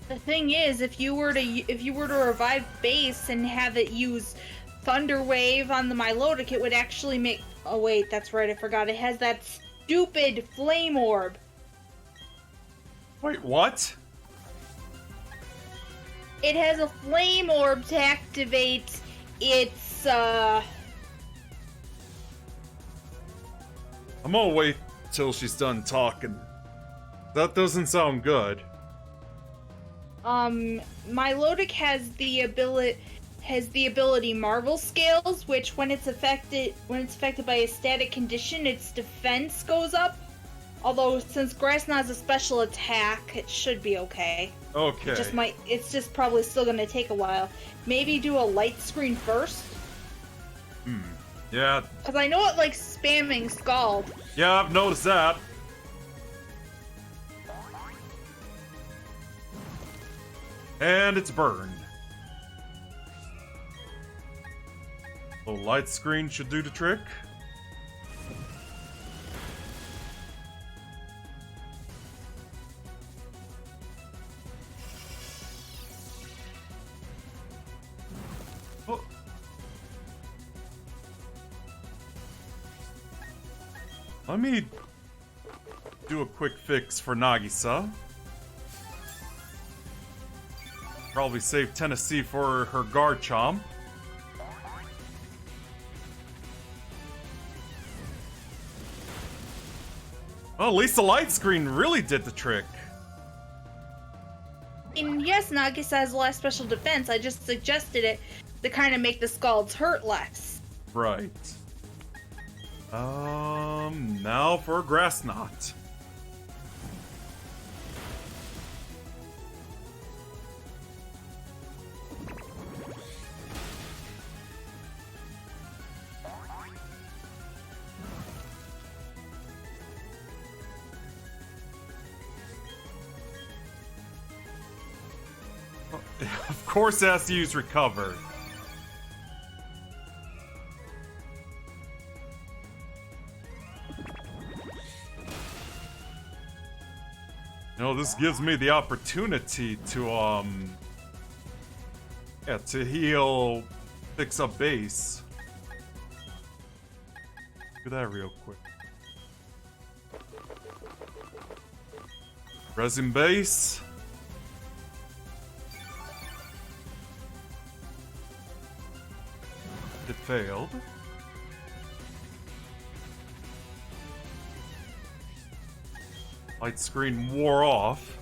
The thing is, if you were to revive base and have it use Thunder Wave on the Milotic, it would actually make... Oh wait, that's right, I forgot. It has that stupid Flame Orb. Wait, what? It has a Flame Orb to activate its, I'm gonna wait till she's done talking. That doesn't sound good. Milotic has the ability Marvel Scales, which when it's affected by a static condition, its defense goes up. Although since Grassna has a special attack, it should be okay. Okay. It's just probably still gonna take a while. Maybe do a light screen first. Yeah. Cause I know it likes spamming Scald. Yeah, I've noticed that. And it's burned. The light screen should do the trick. Let me do a quick fix for Nagisa. Probably save Tennessee for her Garchomp. Well, at least the light screen really did the trick. And yes, Nagisa has a lot of special defense. I just suggested it to kind of make the Scalds hurt less. Right. Now for a Grass Knot. Of course, it has to use Recover. You know, this gives me the opportunity to, yeah, to heal, fix up base. Do that real quick. Resin base. It failed. Light screen wore off.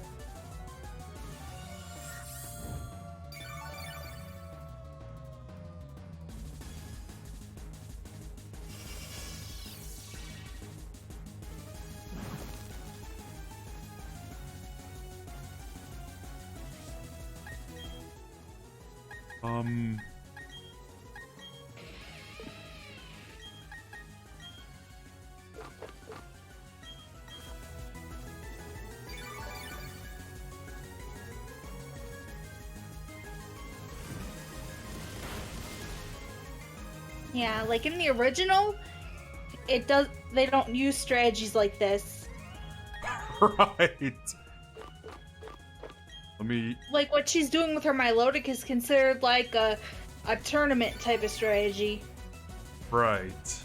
Yeah, like in the original, they don't use strategies like this. Right. Let me... Like what she's doing with her Milotic is considered like a tournament type of strategy. Right.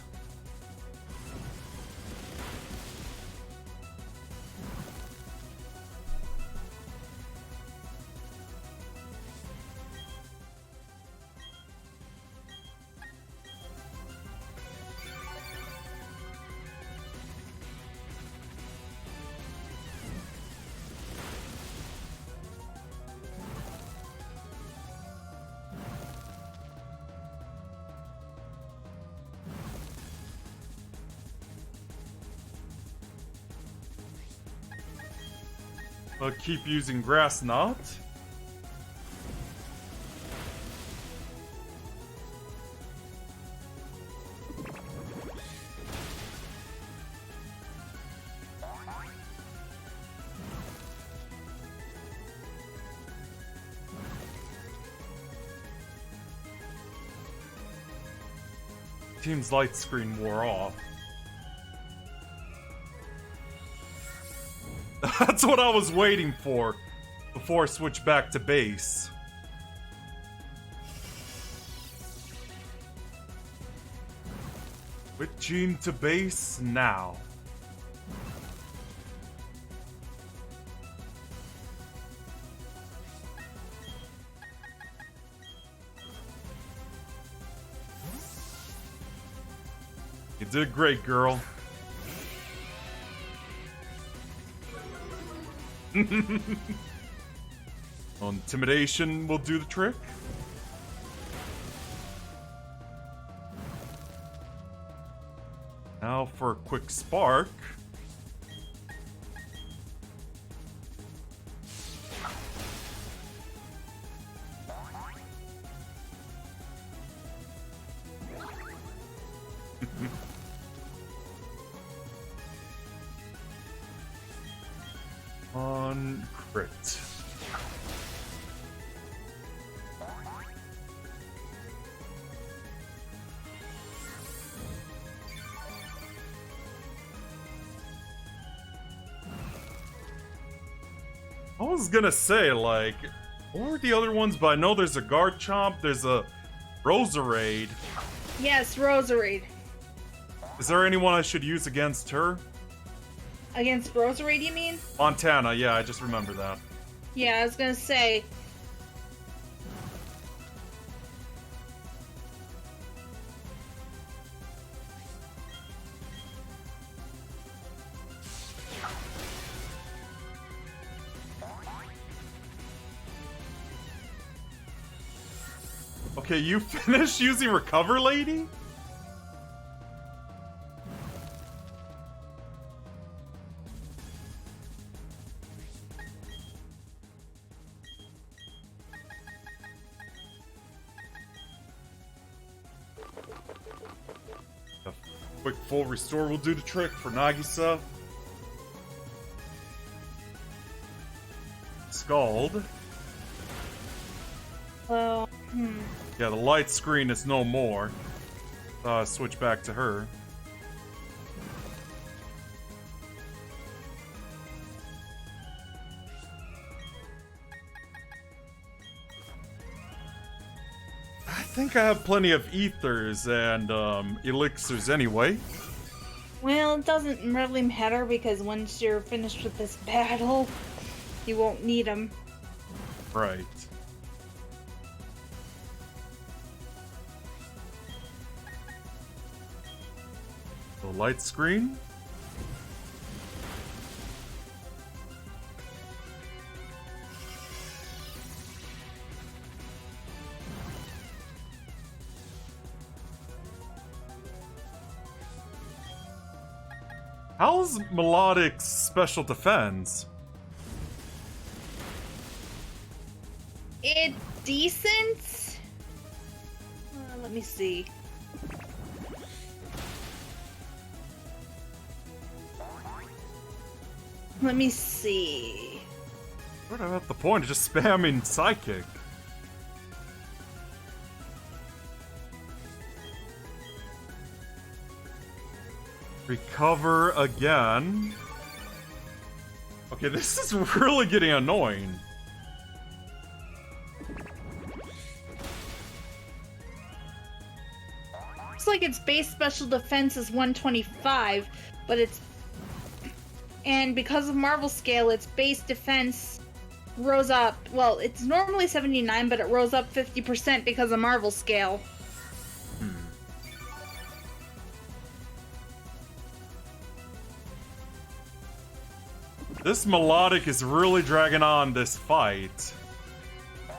I'll keep using Grass Knot. Team's light screen wore off. That's what I was waiting for before I switch back to base. Switching to base now. You did great, girl. Intimidation will do the trick. Now for a quick spark. On crit. I was gonna say, like, what were the other ones? But I know there's a Garchomp, there's a Roserade. Yes, Roserade. Is there anyone I should use against her? Against Roserade, you mean? Montana, yeah, I just remember that. Yeah, I was gonna say. Okay, you finished using Recover Lady? A quick full restore will do the trick for Nagisa. Scald. Well, Yeah, the light screen is no more. Switch back to her. I think I have plenty of ethers and elixirs anyway. Well, it doesn't really matter because once you're finished with this battle, you won't need them. Right. The light screen. How's Melodic's special defense? It's decent. Let me see. Let me see. What about the point of just spamming Psychic? Recover again. Okay, this is really getting annoying. Looks like its base special defense is 125, but it's... And because of Marvel Scale, its base defense rose up... Well, it's normally 79, but it rose up 50% because of Marvel Scale. This Melodic is really dragging on this fight.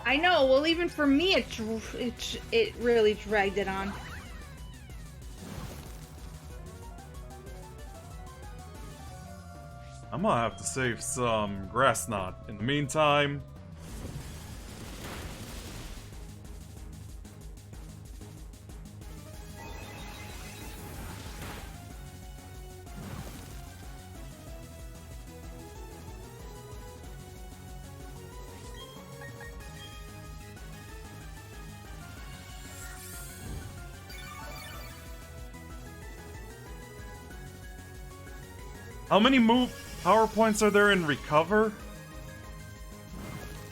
I know, well even for me it really dragged it on. I'm gonna have to save some Grass Knot. In the meantime... How many power points are there in Recover?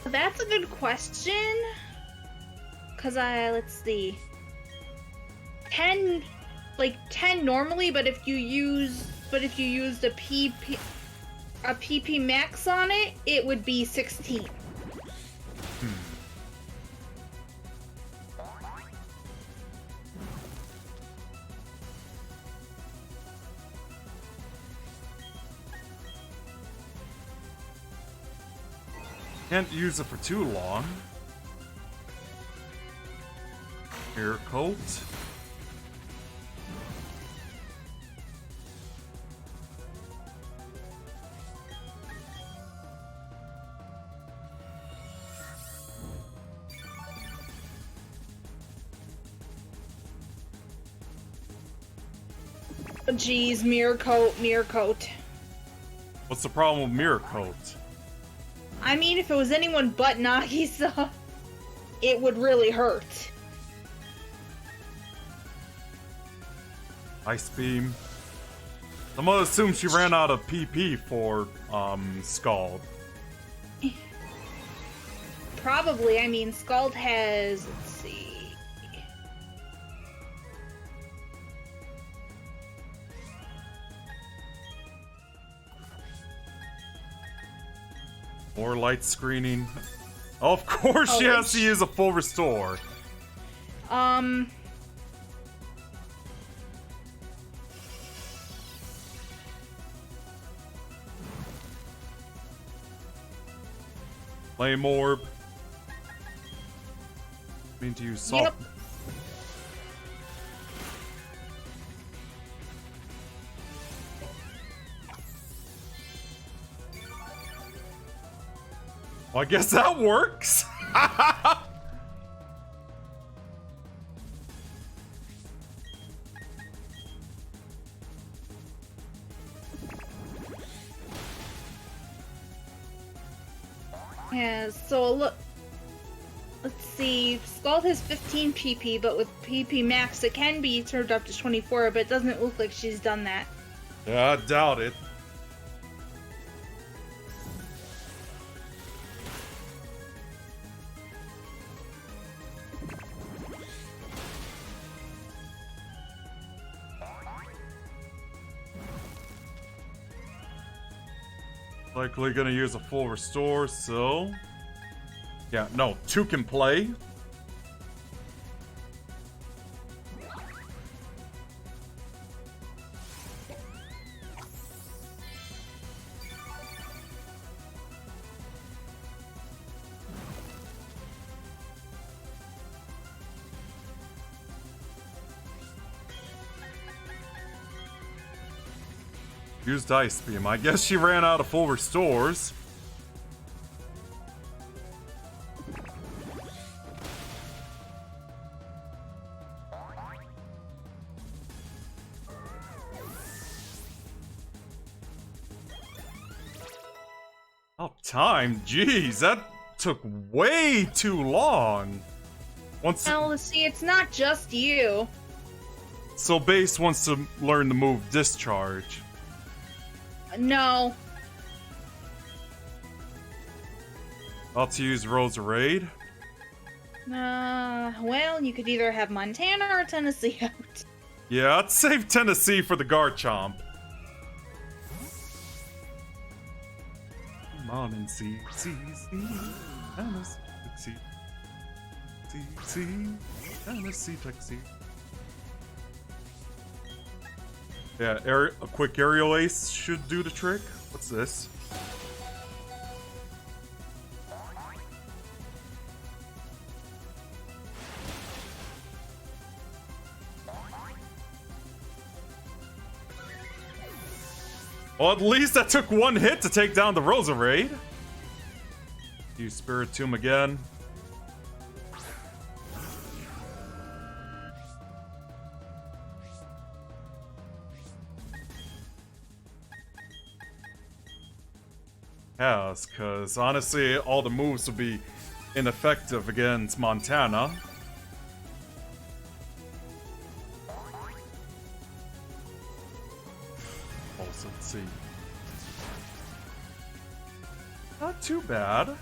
That's a good question. Cause let's see. 10 normally, but if you used a PP max on it, it would be 16. Can't use it for too long. Air Coat. Oh, geez, mirror coat. What's the problem with Mirror Coat? I mean, if it was anyone but Nagisa, it would really hurt. Ice Beam. I'm gonna assume she ran out of PP for Scald. Probably. I mean, Scald has... Let's see... More light screening. Of course she has to use a full restore. Flame orb. Mean to use salt. Yep. Well, I guess that works. Yeah, so look. Let's see. Scald has 15 PP, but with PP max, it can be turned up to 24, but it doesn't look like she's done that. Yeah, I doubt it. Likely gonna use a full restore, so... Yeah, no, 2 can play. Used Ice Beam. I guess she ran out of full restores. Oh, time? Jeez, that took way too long. Now, let's see, it's not just you. So Base wants to learn the move Discharge. No. About to use Roserade. Well, you could either have Montana or Tennessee out. Yeah, I'd save Tennessee for the Garchomp. Come on and see, Tennessee, Tennessee, Tennessee. Yeah, a quick aerial ace should do the trick. What's this? Well, at least that took 1 hit to take down the Roserade. Use Spirit Tomb again. Yes, because honestly, all the moves would be ineffective against Montana. Also, let's see. Not too bad.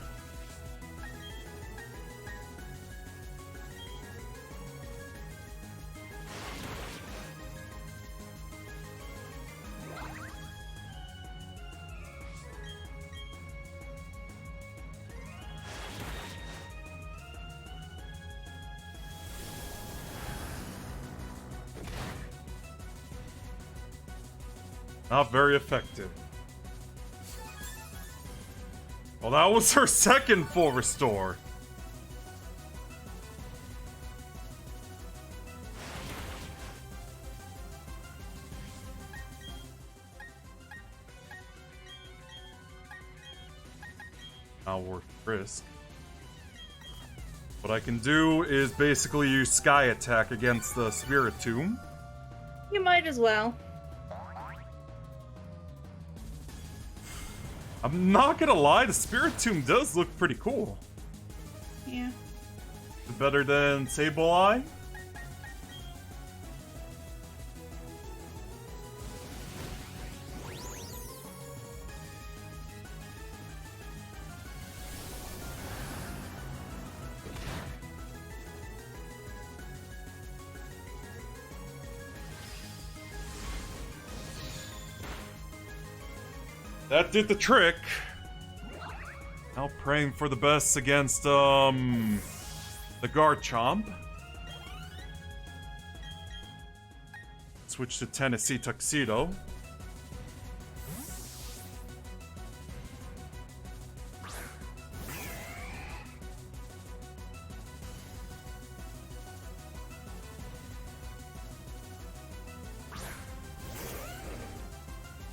Not very effective. Well, that was her second full restore. Not worth the risk. What I can do is basically use Sky Attack against the Spirit Tomb. You might as well. I'm not gonna lie, the Spirit Tomb does look pretty cool. Yeah. Better than Sableye? That did the trick. Now praying for the best against, the Garchomp. Switch to Tennessee Tuxedo.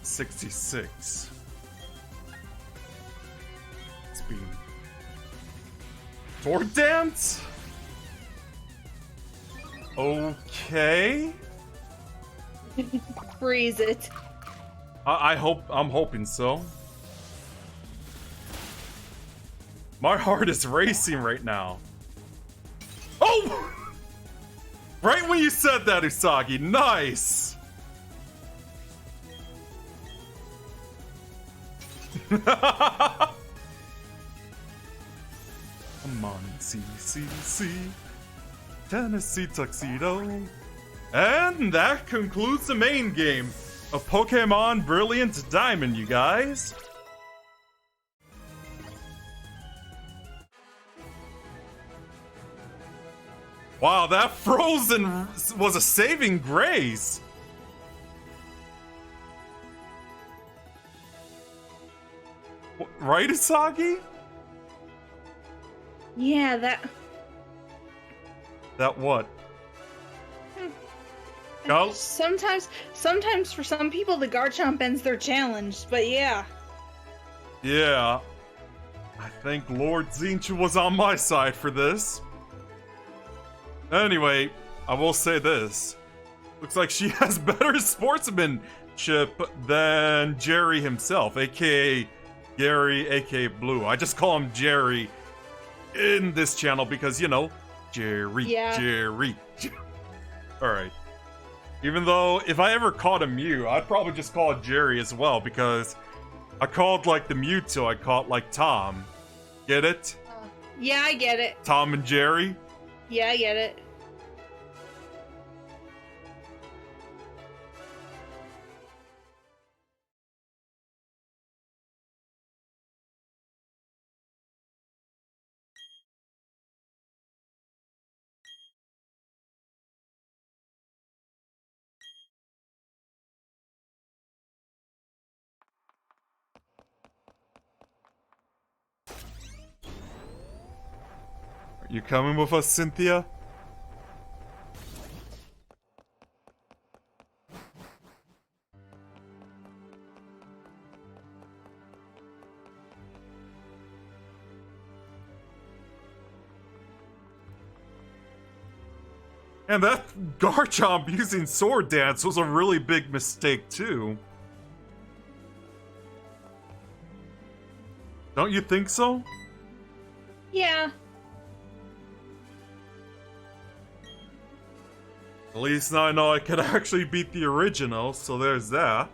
$66. Speed. Sword Dance? Okay. Freeze it. I'm hoping so. My heart is racing right now. Oh! Right when you said that, Usagi. Nice! Come on, CCC. Tennessee Tuxedo. And that concludes the main game of Pokemon Brilliant Diamond, you guys. Wow, that frozen was a saving grace. Right, Usagi? Yeah, that... That what? Go. Sometimes for some people, the Garchomp ends their challenge, but yeah. Yeah. I think Lord Zinchu was on my side for this. Anyway, I will say this. Looks like she has better sportsmanship than Jerry himself, aka Gary, aka Blue. I just call him Jerry in this channel because, you know, Jerry, Yeah. Jerry. Alright. Even though, if I ever caught a Mew, I'd probably just call it Jerry as well, because I called, like, the Mewtwo, I called, like, Tom. Get it? Yeah, I get it. Tom and Jerry? Yeah, I get it. Are you coming with us, Cynthia? And that Garchomp using Sword Dance was a really big mistake, too. Don't you think so? Yeah. At least now I know I could actually beat the original, so there's that.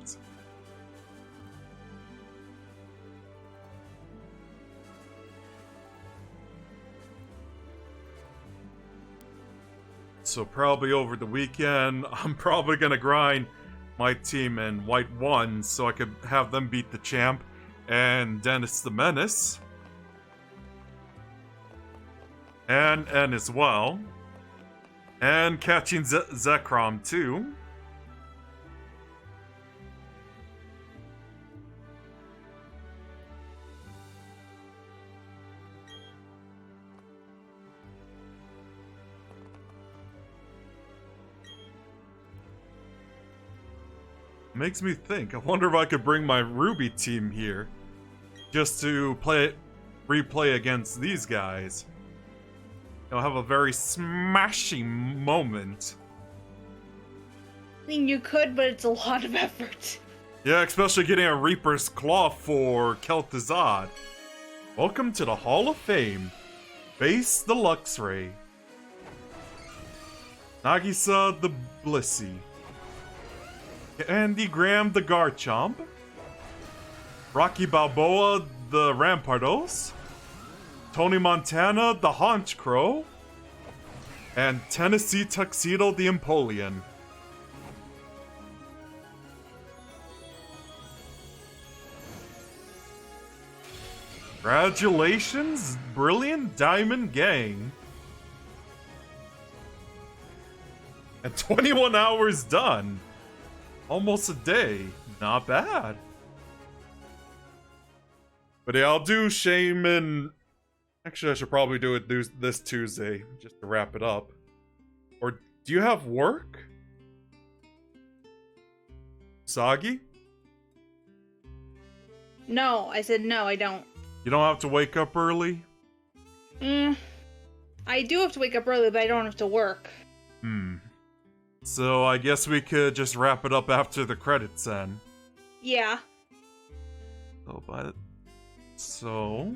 So probably over the weekend, I'm probably gonna grind my team in White 1 so I could have them beat the champ and Dennis the Menace. And N as well. And catching Zekrom too. Makes me think. I wonder if I could bring my Ruby team here. Just to replay against these guys. I'll have a very smashing moment. I mean, you could, but it's a lot of effort. Yeah, especially getting a Reaper's Claw for Kel'Thuzad. Welcome to the Hall of Fame. Base the Luxray. Nagisa the Blissey. Andy Graham the Garchomp. Rocky Balboa the Rampardos. Tony Montana the Haunch Crow. And Tennessee Tuxedo the Empoleon. Congratulations, Brilliant Diamond Gang. And 21 hours done. Almost a day. Not bad. But yeah, I'll do Shaman. Actually, I should probably do it this Tuesday, just to wrap it up. Or do you have work? Sagi? No, I said no, I don't. You don't have to wake up early? I do have to wake up early, but I don't have to work. So I guess we could just wrap it up after the credits then. Yeah. So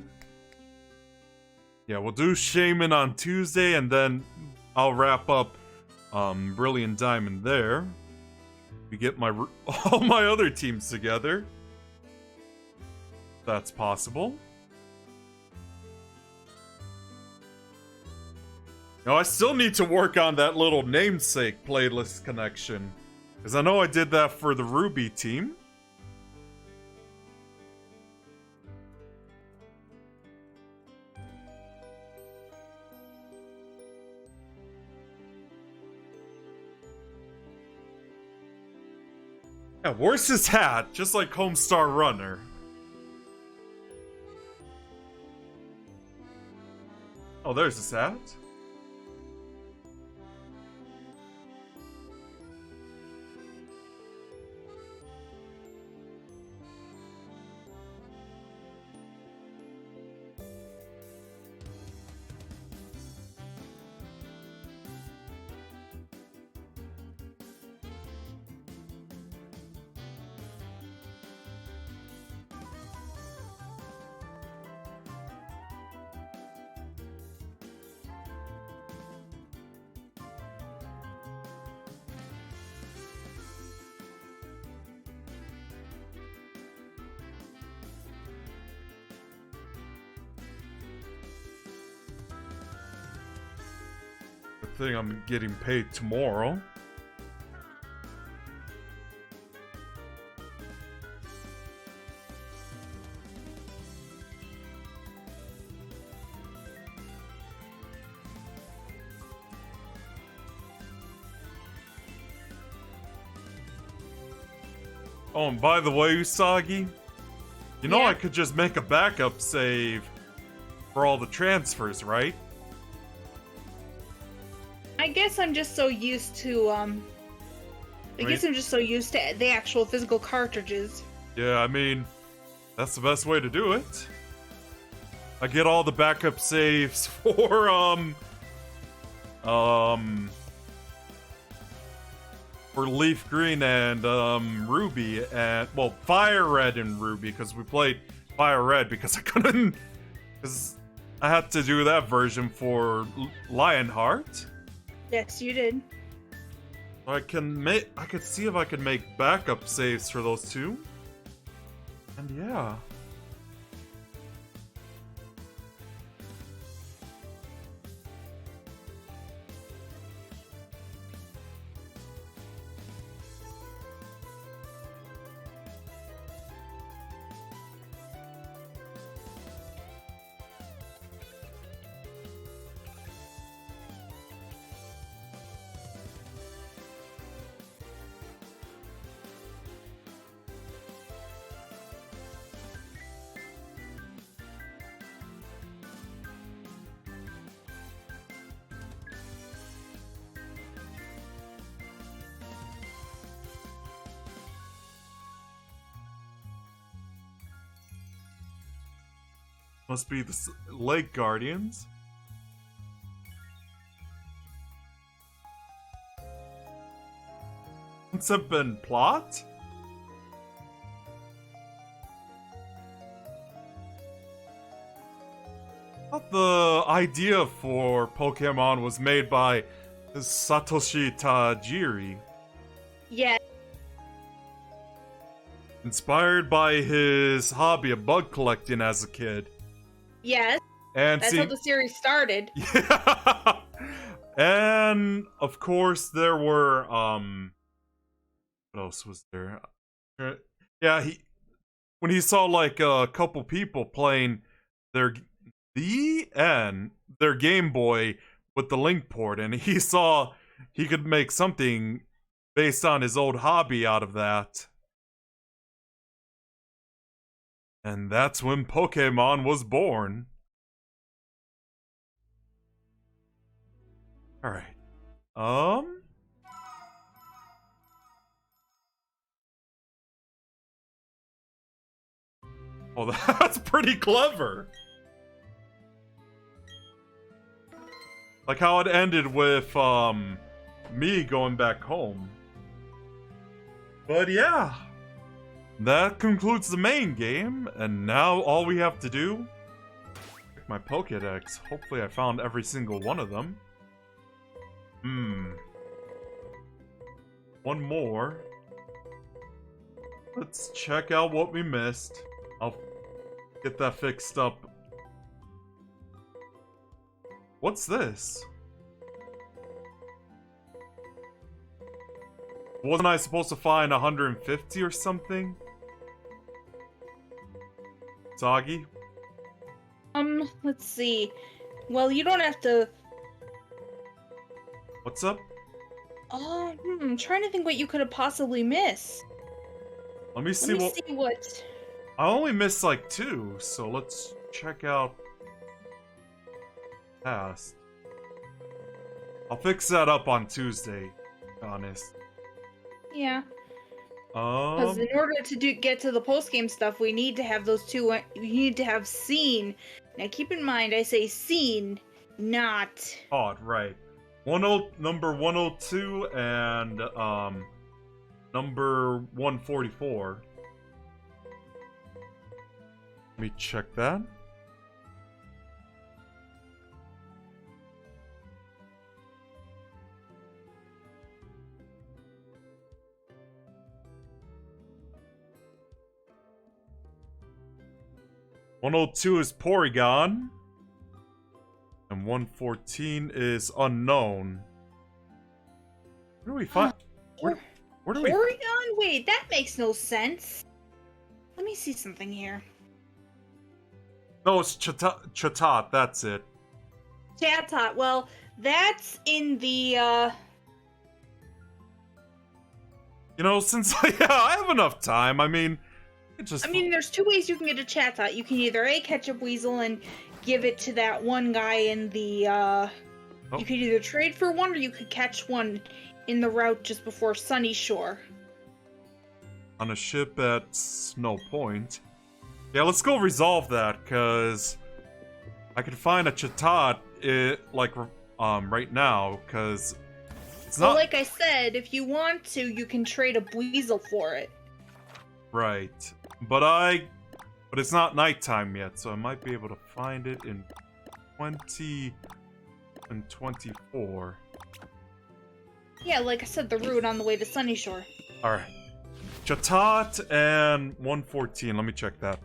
yeah, we'll do Shaman on Tuesday, and then I'll wrap up Brilliant Diamond there. We get all my other teams together. That's possible. Now, I still need to work on that little namesake playlist connection, because I know I did that for the Ruby team. Yeah, where's his hat? Just like Homestar Runner. Oh, there's his hat. Good thing I'm getting paid tomorrow. Oh, and by the way, Usagi, you know I could just make a backup save for all the transfers, right? I guess I'm just so used to, guess I'm just so used to the actual physical cartridges. Yeah, I mean, that's the best way to do it. I get all the backup saves for, for Leaf Green and, Ruby, and, well, Fire Red and Ruby, because we played Fire Red because I couldn't, because I had to do that version for Lionheart. Yes, you did. I could see if I could make backup saves for those two. And yeah. Must be the Lake Guardians. Concept and plot? I thought the idea for Pokémon was made by Satoshi Tajiri. Yeah. Inspired by his hobby of bug collecting as a kid. Yes. And that's how the series started. Yeah. And of course there were what else was there? Yeah, when he saw like a couple people playing their their Game Boy with the link port, and he saw he could make something based on his old hobby out of that. And that's when Pokemon was born. Alright. Oh, that's pretty clever. Like how it ended with, me going back home. But yeah. That concludes the main game, and now all we have to do... Check my Pokédex. Hopefully I found every single one of them. One more. Let's check out what we missed. I'll get that fixed up. What's this? Wasn't I supposed to find 150 or something? Soggy? Let's see. Well, you don't have to... What's up? I'm trying to think what you could have possibly missed. Let me see what... I only missed like 2, so let's check out past. I'll fix that up on Tuesday, to be honest. Yeah. Because in order to get to the post-game stuff, we need to have those two. We need to have seen. Now, keep in mind, I say seen, not. Odd, right? Number 102 and number 144. Let me check that. "102 is Porygon, and 114 is unknown." Where do we find? Where do we? Porygon? Wait, that makes no sense. Let me see something here. No, it's Chatot. That's it. Chatot. Well, that's in the. You know, since I have enough time. I mean, there's 2 ways you can get a Chatot. You can either catch a Weasel and give it to that one guy in the. You could either trade for one, or you could catch one in the route just before Sunny Shore. On a ship at Snow Point. Yeah, let's go resolve that, cause I could find a Chatot right now, cause it's not. Well, like I said, if you want to, you can trade a Weasel for it. Right, but it's not nighttime yet, so I might be able to find it in 20 and 24. Yeah, like I said, the route on the way to Sunny Shore. All right, Chatot and 114. Let me check that.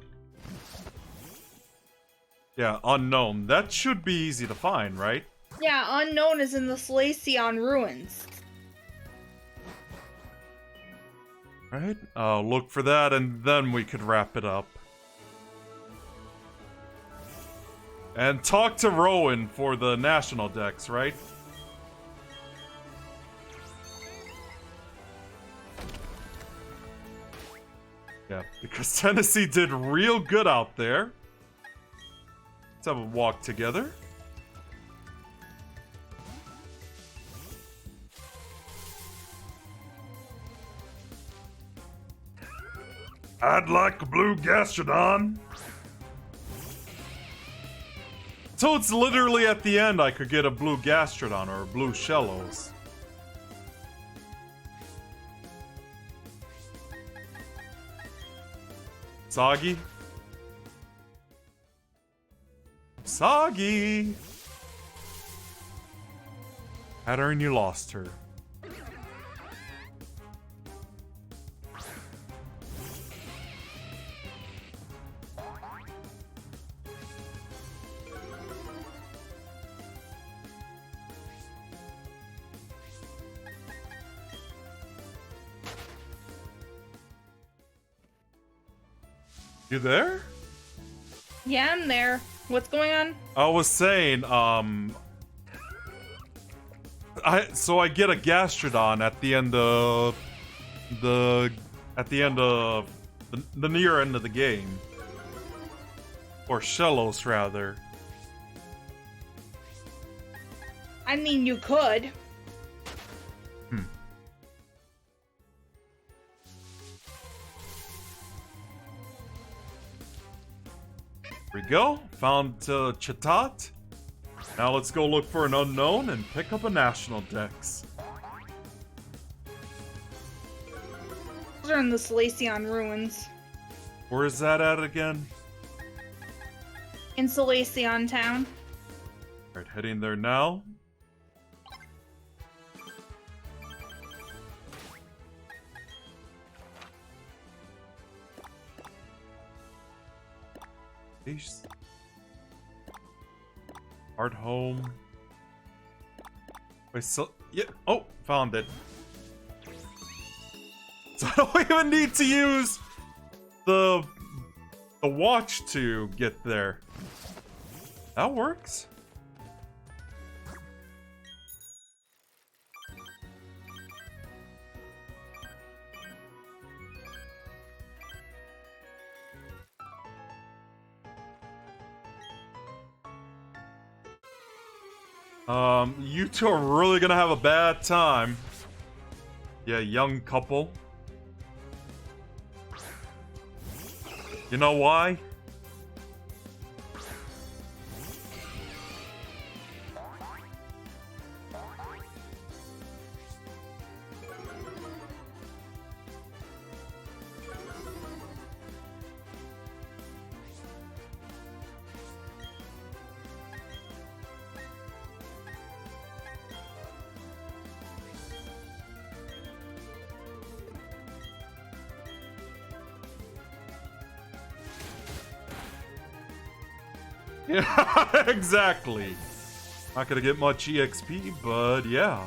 Yeah, unknown. That should be easy to find, right? Yeah, unknown is in the Slaceon ruins. Right? I'll look for that, and then we could wrap it up. And talk to Rowan for the national decks, right? Yeah, because Tennessee did real good out there. Let's have a walk together. I'd like a blue Gastrodon. So it's literally at the end I could get a blue Gastrodon or a blue Shellos. Soggy? Soggy! Had her and you lost her. You there? Yeah, I'm there. What's going on? I was saying, so I get a Gastrodon at the end of the near end of the game, or Shellos rather. I mean, you could. Here we go. Found Chatot. Now let's go look for an unknown and pick up a national dex. Those are in the Salacion ruins. Where is that at again? In Salacion town. Alright, heading there now. Peace. Hard home. Wait, so yeah. Oh, found it. So I don't even need to use the watch to get there. That works. You two are really gonna have a bad time. Yeah, young couple. You know why? Yeah, exactly. Not gonna get much EXP, but yeah.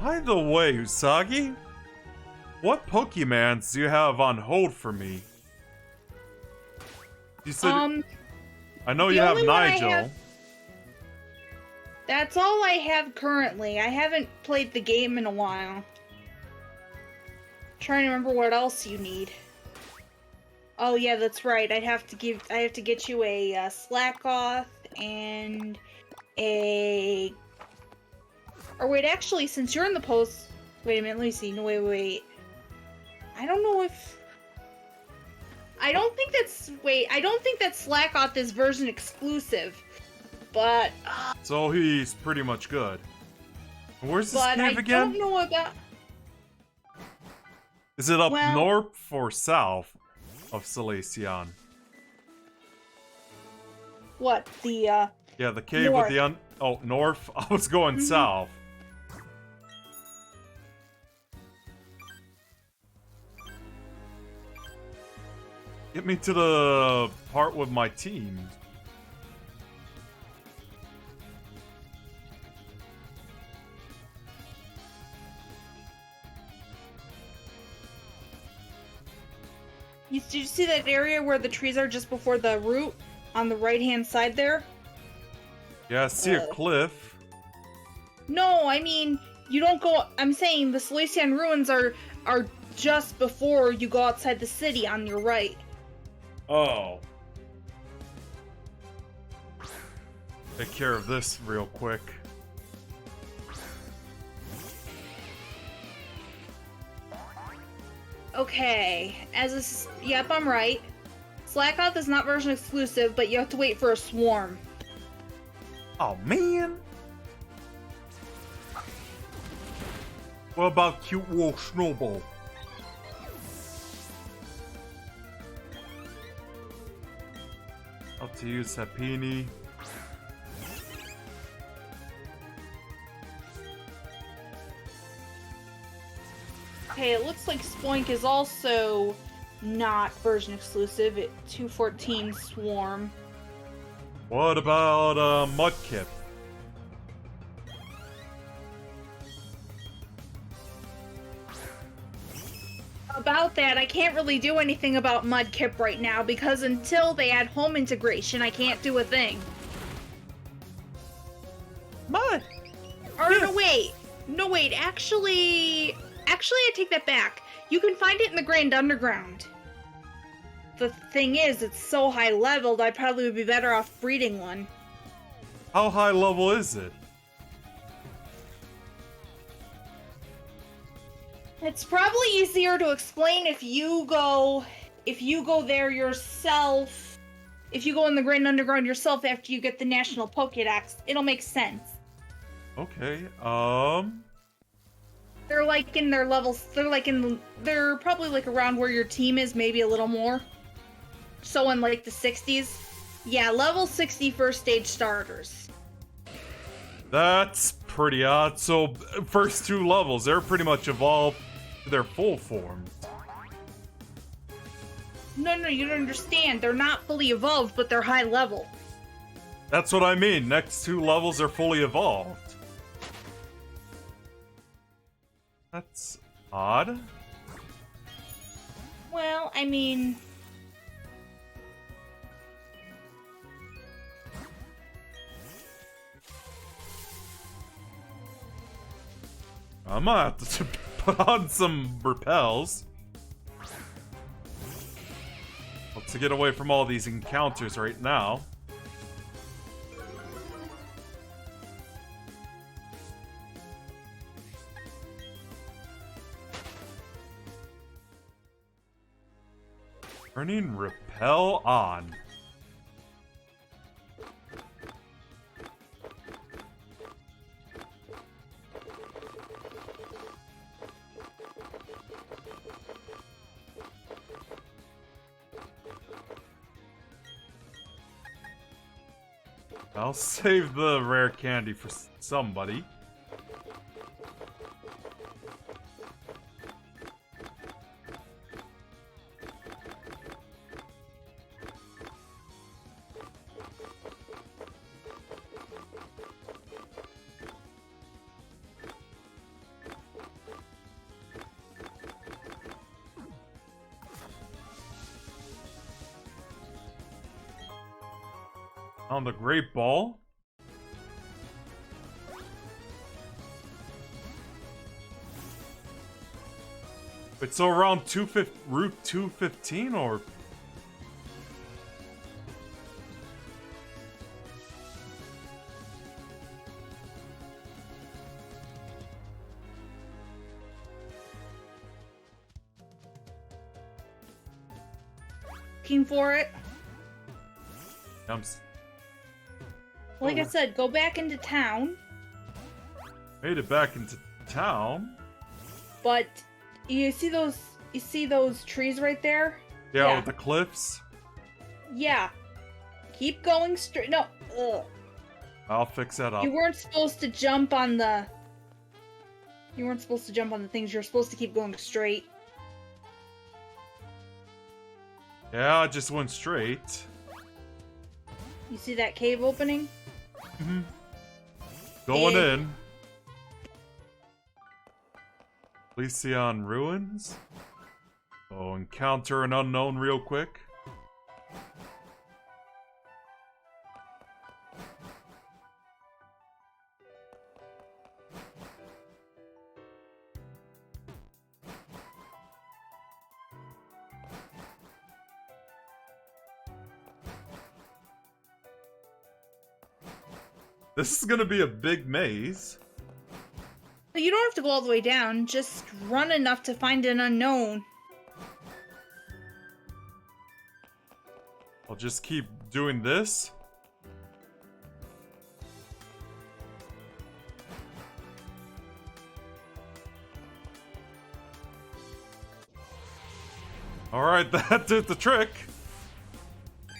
By the way, Usagi, what Pokemons do you have on hold for me? You said, I know you have Nigel. That's all I have currently. I haven't played the game in a while. Trying to remember what else you need. Oh yeah, that's right. I have to get you a Slackoth and a. Or wait, actually, since you're in the post, wait a minute. Let me see. No, wait. I don't know if. I don't think that Slackoth is version exclusive, but. So he's pretty much good. Where's this cave again? But I don't know about. Is it up north or south of Salacion? What, the, Yeah, the cave north. with the oh, north? I was going south. Get me to the part with my team. Did you see that area where the trees are just before the route? On the right-hand side there? Yeah, I see a cliff. No, I mean, you don't go... I'm saying the Salacion ruins are just before you go outside the city on your right. Oh. Take care of this real quick. Okay, yep, I'm right. Slackoth is not version exclusive, but you have to wait for a swarm. Oh, man. What about cute wolf Snowball? Up to you, Sapini. Okay, it looks like Spoink is also not version exclusive. 214 Swarm. What about Mudkip? About that, I can't really do anything about Mudkip right now because until they add home integration, I can't do a thing. Mud. Or no, wait. No, wait. Actually, I take that back. You can find it in the Grand Underground. The thing is, it's so high leveled, I probably would be better off breeding one. How high level is it? It's probably easier to explain if you go there yourself. If you go in the Grand Underground yourself after you get the National Pokédex, it'll make sense. Okay, They're like in their levels, they're probably like around where your team is, maybe a little more. So in like the 60s. Yeah, level 60 first stage starters. That's pretty odd. So, first two levels, they're pretty much evolved to their full forms. No, you don't understand. They're not fully evolved, but they're high level. That's what I mean. Next two levels are fully evolved. That's odd. Well, I mean... I might have to put on some repels. To get away from all these encounters right now. Turning repel on. I'll save the rare candy for somebody. On the Great Ball? Wait, so around Route 215 or? Looking for it. Like I said, go back into town. Made it back into town. But you see those trees right there? Yeah, with the cliffs. Yeah. Keep going straight. No. Ugh. I'll fix that up. You weren't supposed to jump on the things. You're supposed to keep going straight. Yeah, I just went straight. You see that cave opening? Mm-hmm. Going in. Lycian Ruins. Oh, encounter an unknown real quick. This is gonna be a big maze. You don't have to go all the way down. Just run enough to find an unknown. I'll just keep doing this. Alright, that did the trick.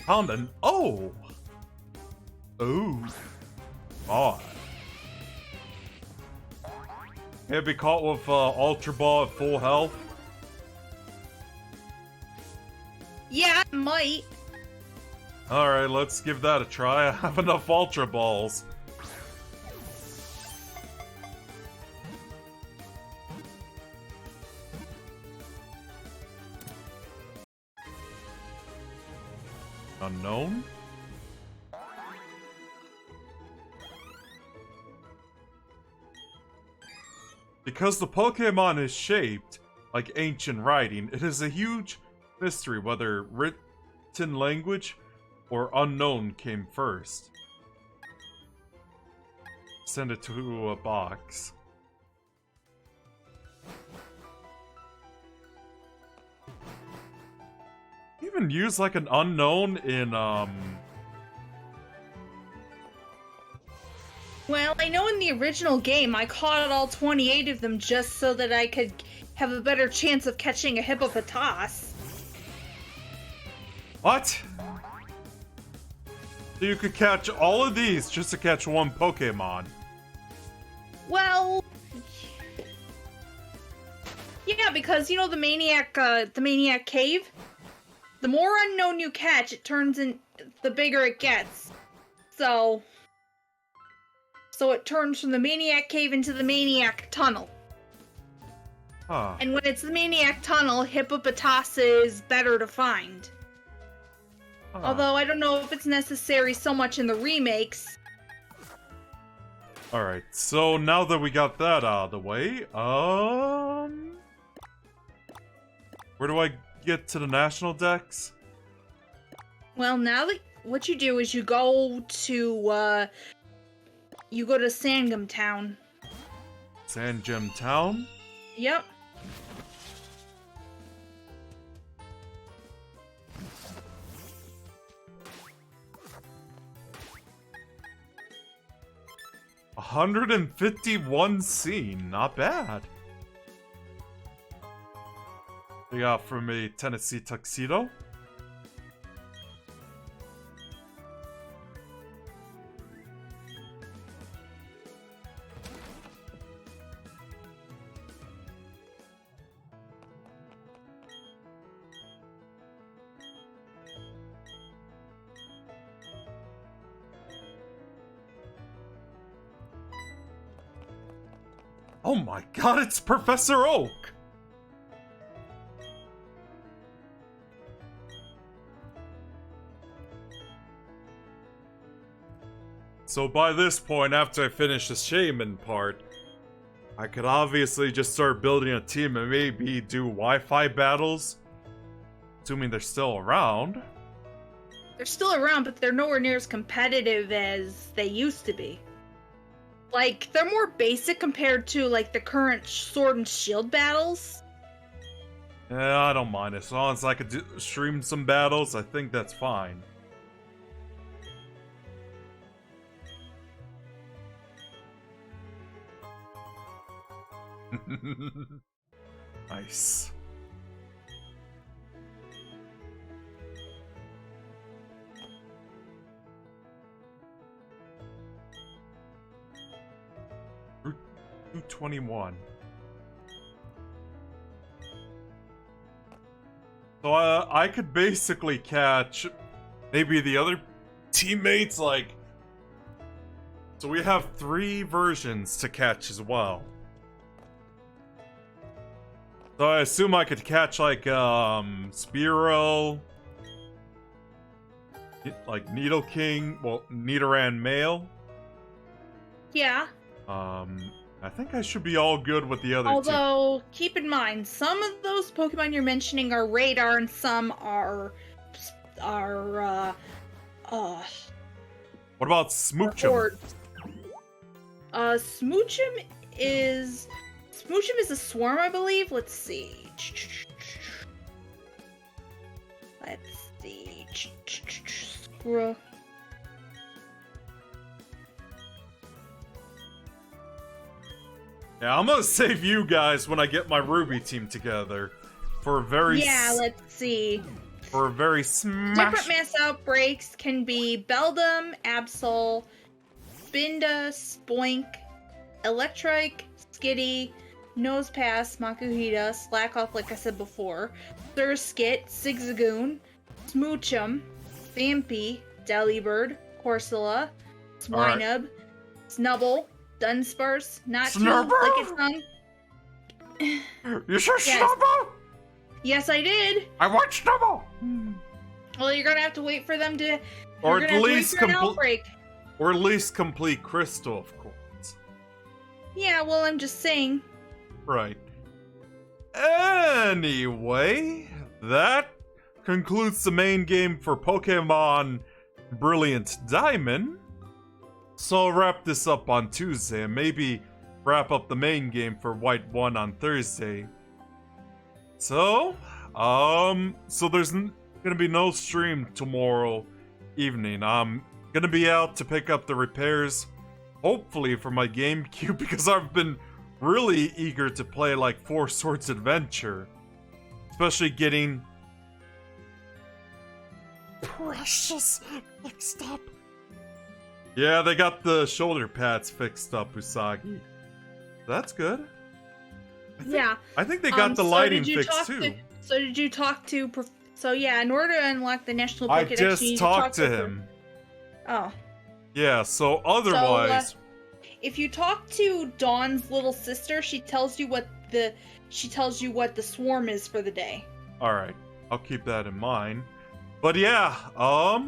Found an... Oh! Ooh. Oh. Can't be caught with Ultra Ball at full health. Yeah, it might. Alright, let's give that a try. I have enough Ultra Balls. Unknown? Because the Pokémon is shaped like ancient writing, it is a huge mystery whether written language or unknown came first. Send it to a box. Even use like an unknown in Well, I know in the original game I caught all 28 of them just so that I could have a better chance of catching a hippopotas. What? So you could catch all of these just to catch one Pokemon. Well, yeah, because you know the maniac cave. The more unknown you catch, it turns in the bigger it gets. So it turns from the maniac cave into the maniac tunnel. Huh. And when it's the maniac tunnel, hippopotas is better to find. Huh. Although I don't know if it's necessary so much in the remakes. Alright, so now that we got that out of the way, where do I get to the national decks? Well, now that what you do is you go to Sangam Town. Sangem Town? Yep. $151 scene, not bad. We got from a Tennessee tuxedo. Oh my god, it's Professor Oak! So by this point, after I finish the shaman part, I could obviously just start building a team and maybe do Wi-Fi battles. Assuming they're still around. They're still around, but they're nowhere near as competitive as they used to be. Like, they're more basic compared to, like, the current Sword and Shield battles. Yeah, I don't mind. As long as I could stream some battles, I think that's fine. Nice. Route 221. So I could basically catch maybe the other teammates, like... So we have 3 versions to catch as well. So I assume I could catch, like, Spearow, like, Needle King, well, Nidoran male. Yeah. I think I should be all good with the other two. Although, keep in mind, some of those Pokemon you're mentioning are radar and some are What about Smoochum? Smoochum is a swarm, I believe. Let's see. Screw. Yeah, I'm gonna save you guys when I get my Ruby team together for a very let's see. For a very smash. Different mass outbreaks can be Beldum, Absol, Spinda, Spoink, Electrike, Skitty, Nosepass, Makuhita, Slackoff, like I said before, Surskit, Zigzagoon, Smoochum, Vampy, Delibird, Corsola, Swinub, Snubble, Dunsparce, not to Snubble? lick its tongue. You said Yes. Snubble? Yes, I did. I want Snubble! Well, you're gonna have to wait for them to. Or you're at gonna have to wait least for an complete. outbreak. Or at least complete Crystal, of course. Yeah, well, I'm just saying. Right. Anyway, that concludes the main game for Pokemon Brilliant Diamond. So I'll wrap this up on Tuesday and maybe wrap up the main game for White 1 on Thursday. So there's gonna be no stream tomorrow evening. I'm gonna be out to pick up the repairs, hopefully for my GameCube, because I've been really eager to play like Four Swords Adventure, especially getting Precious fixed up. Yeah, they got the shoulder pads fixed up, Usagi. That's good. Yeah. I think they got the lighting did you fixed talk too. So did you talk to? So yeah, in order to unlock the National I Pokédex, just you need talked to to him. Oh. Yeah, so otherwise, If you talk to Dawn's little sister, she tells you what the swarm is for the day. all right, I'll keep that in mind. But yeah, I'll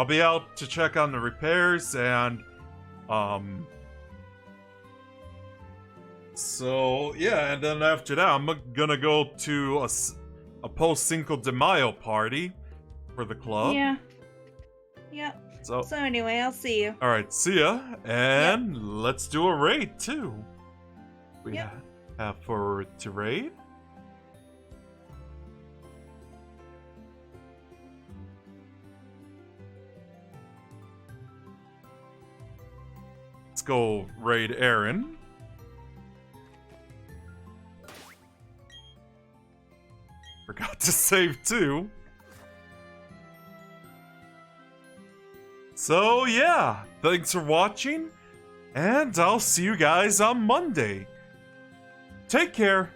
be out to check on the repairs and so yeah, and then after that, I'm gonna go to a post Cinco de Mayo party for the club. Yeah. Yeah. So So anyway, I'll see you. all right, see ya, and let's do a raid too. We Yep. have forward to raid. Let's go raid Aaron. Forgot to save too. So yeah, thanks for watching, and I'll see you guys on Monday. Take care.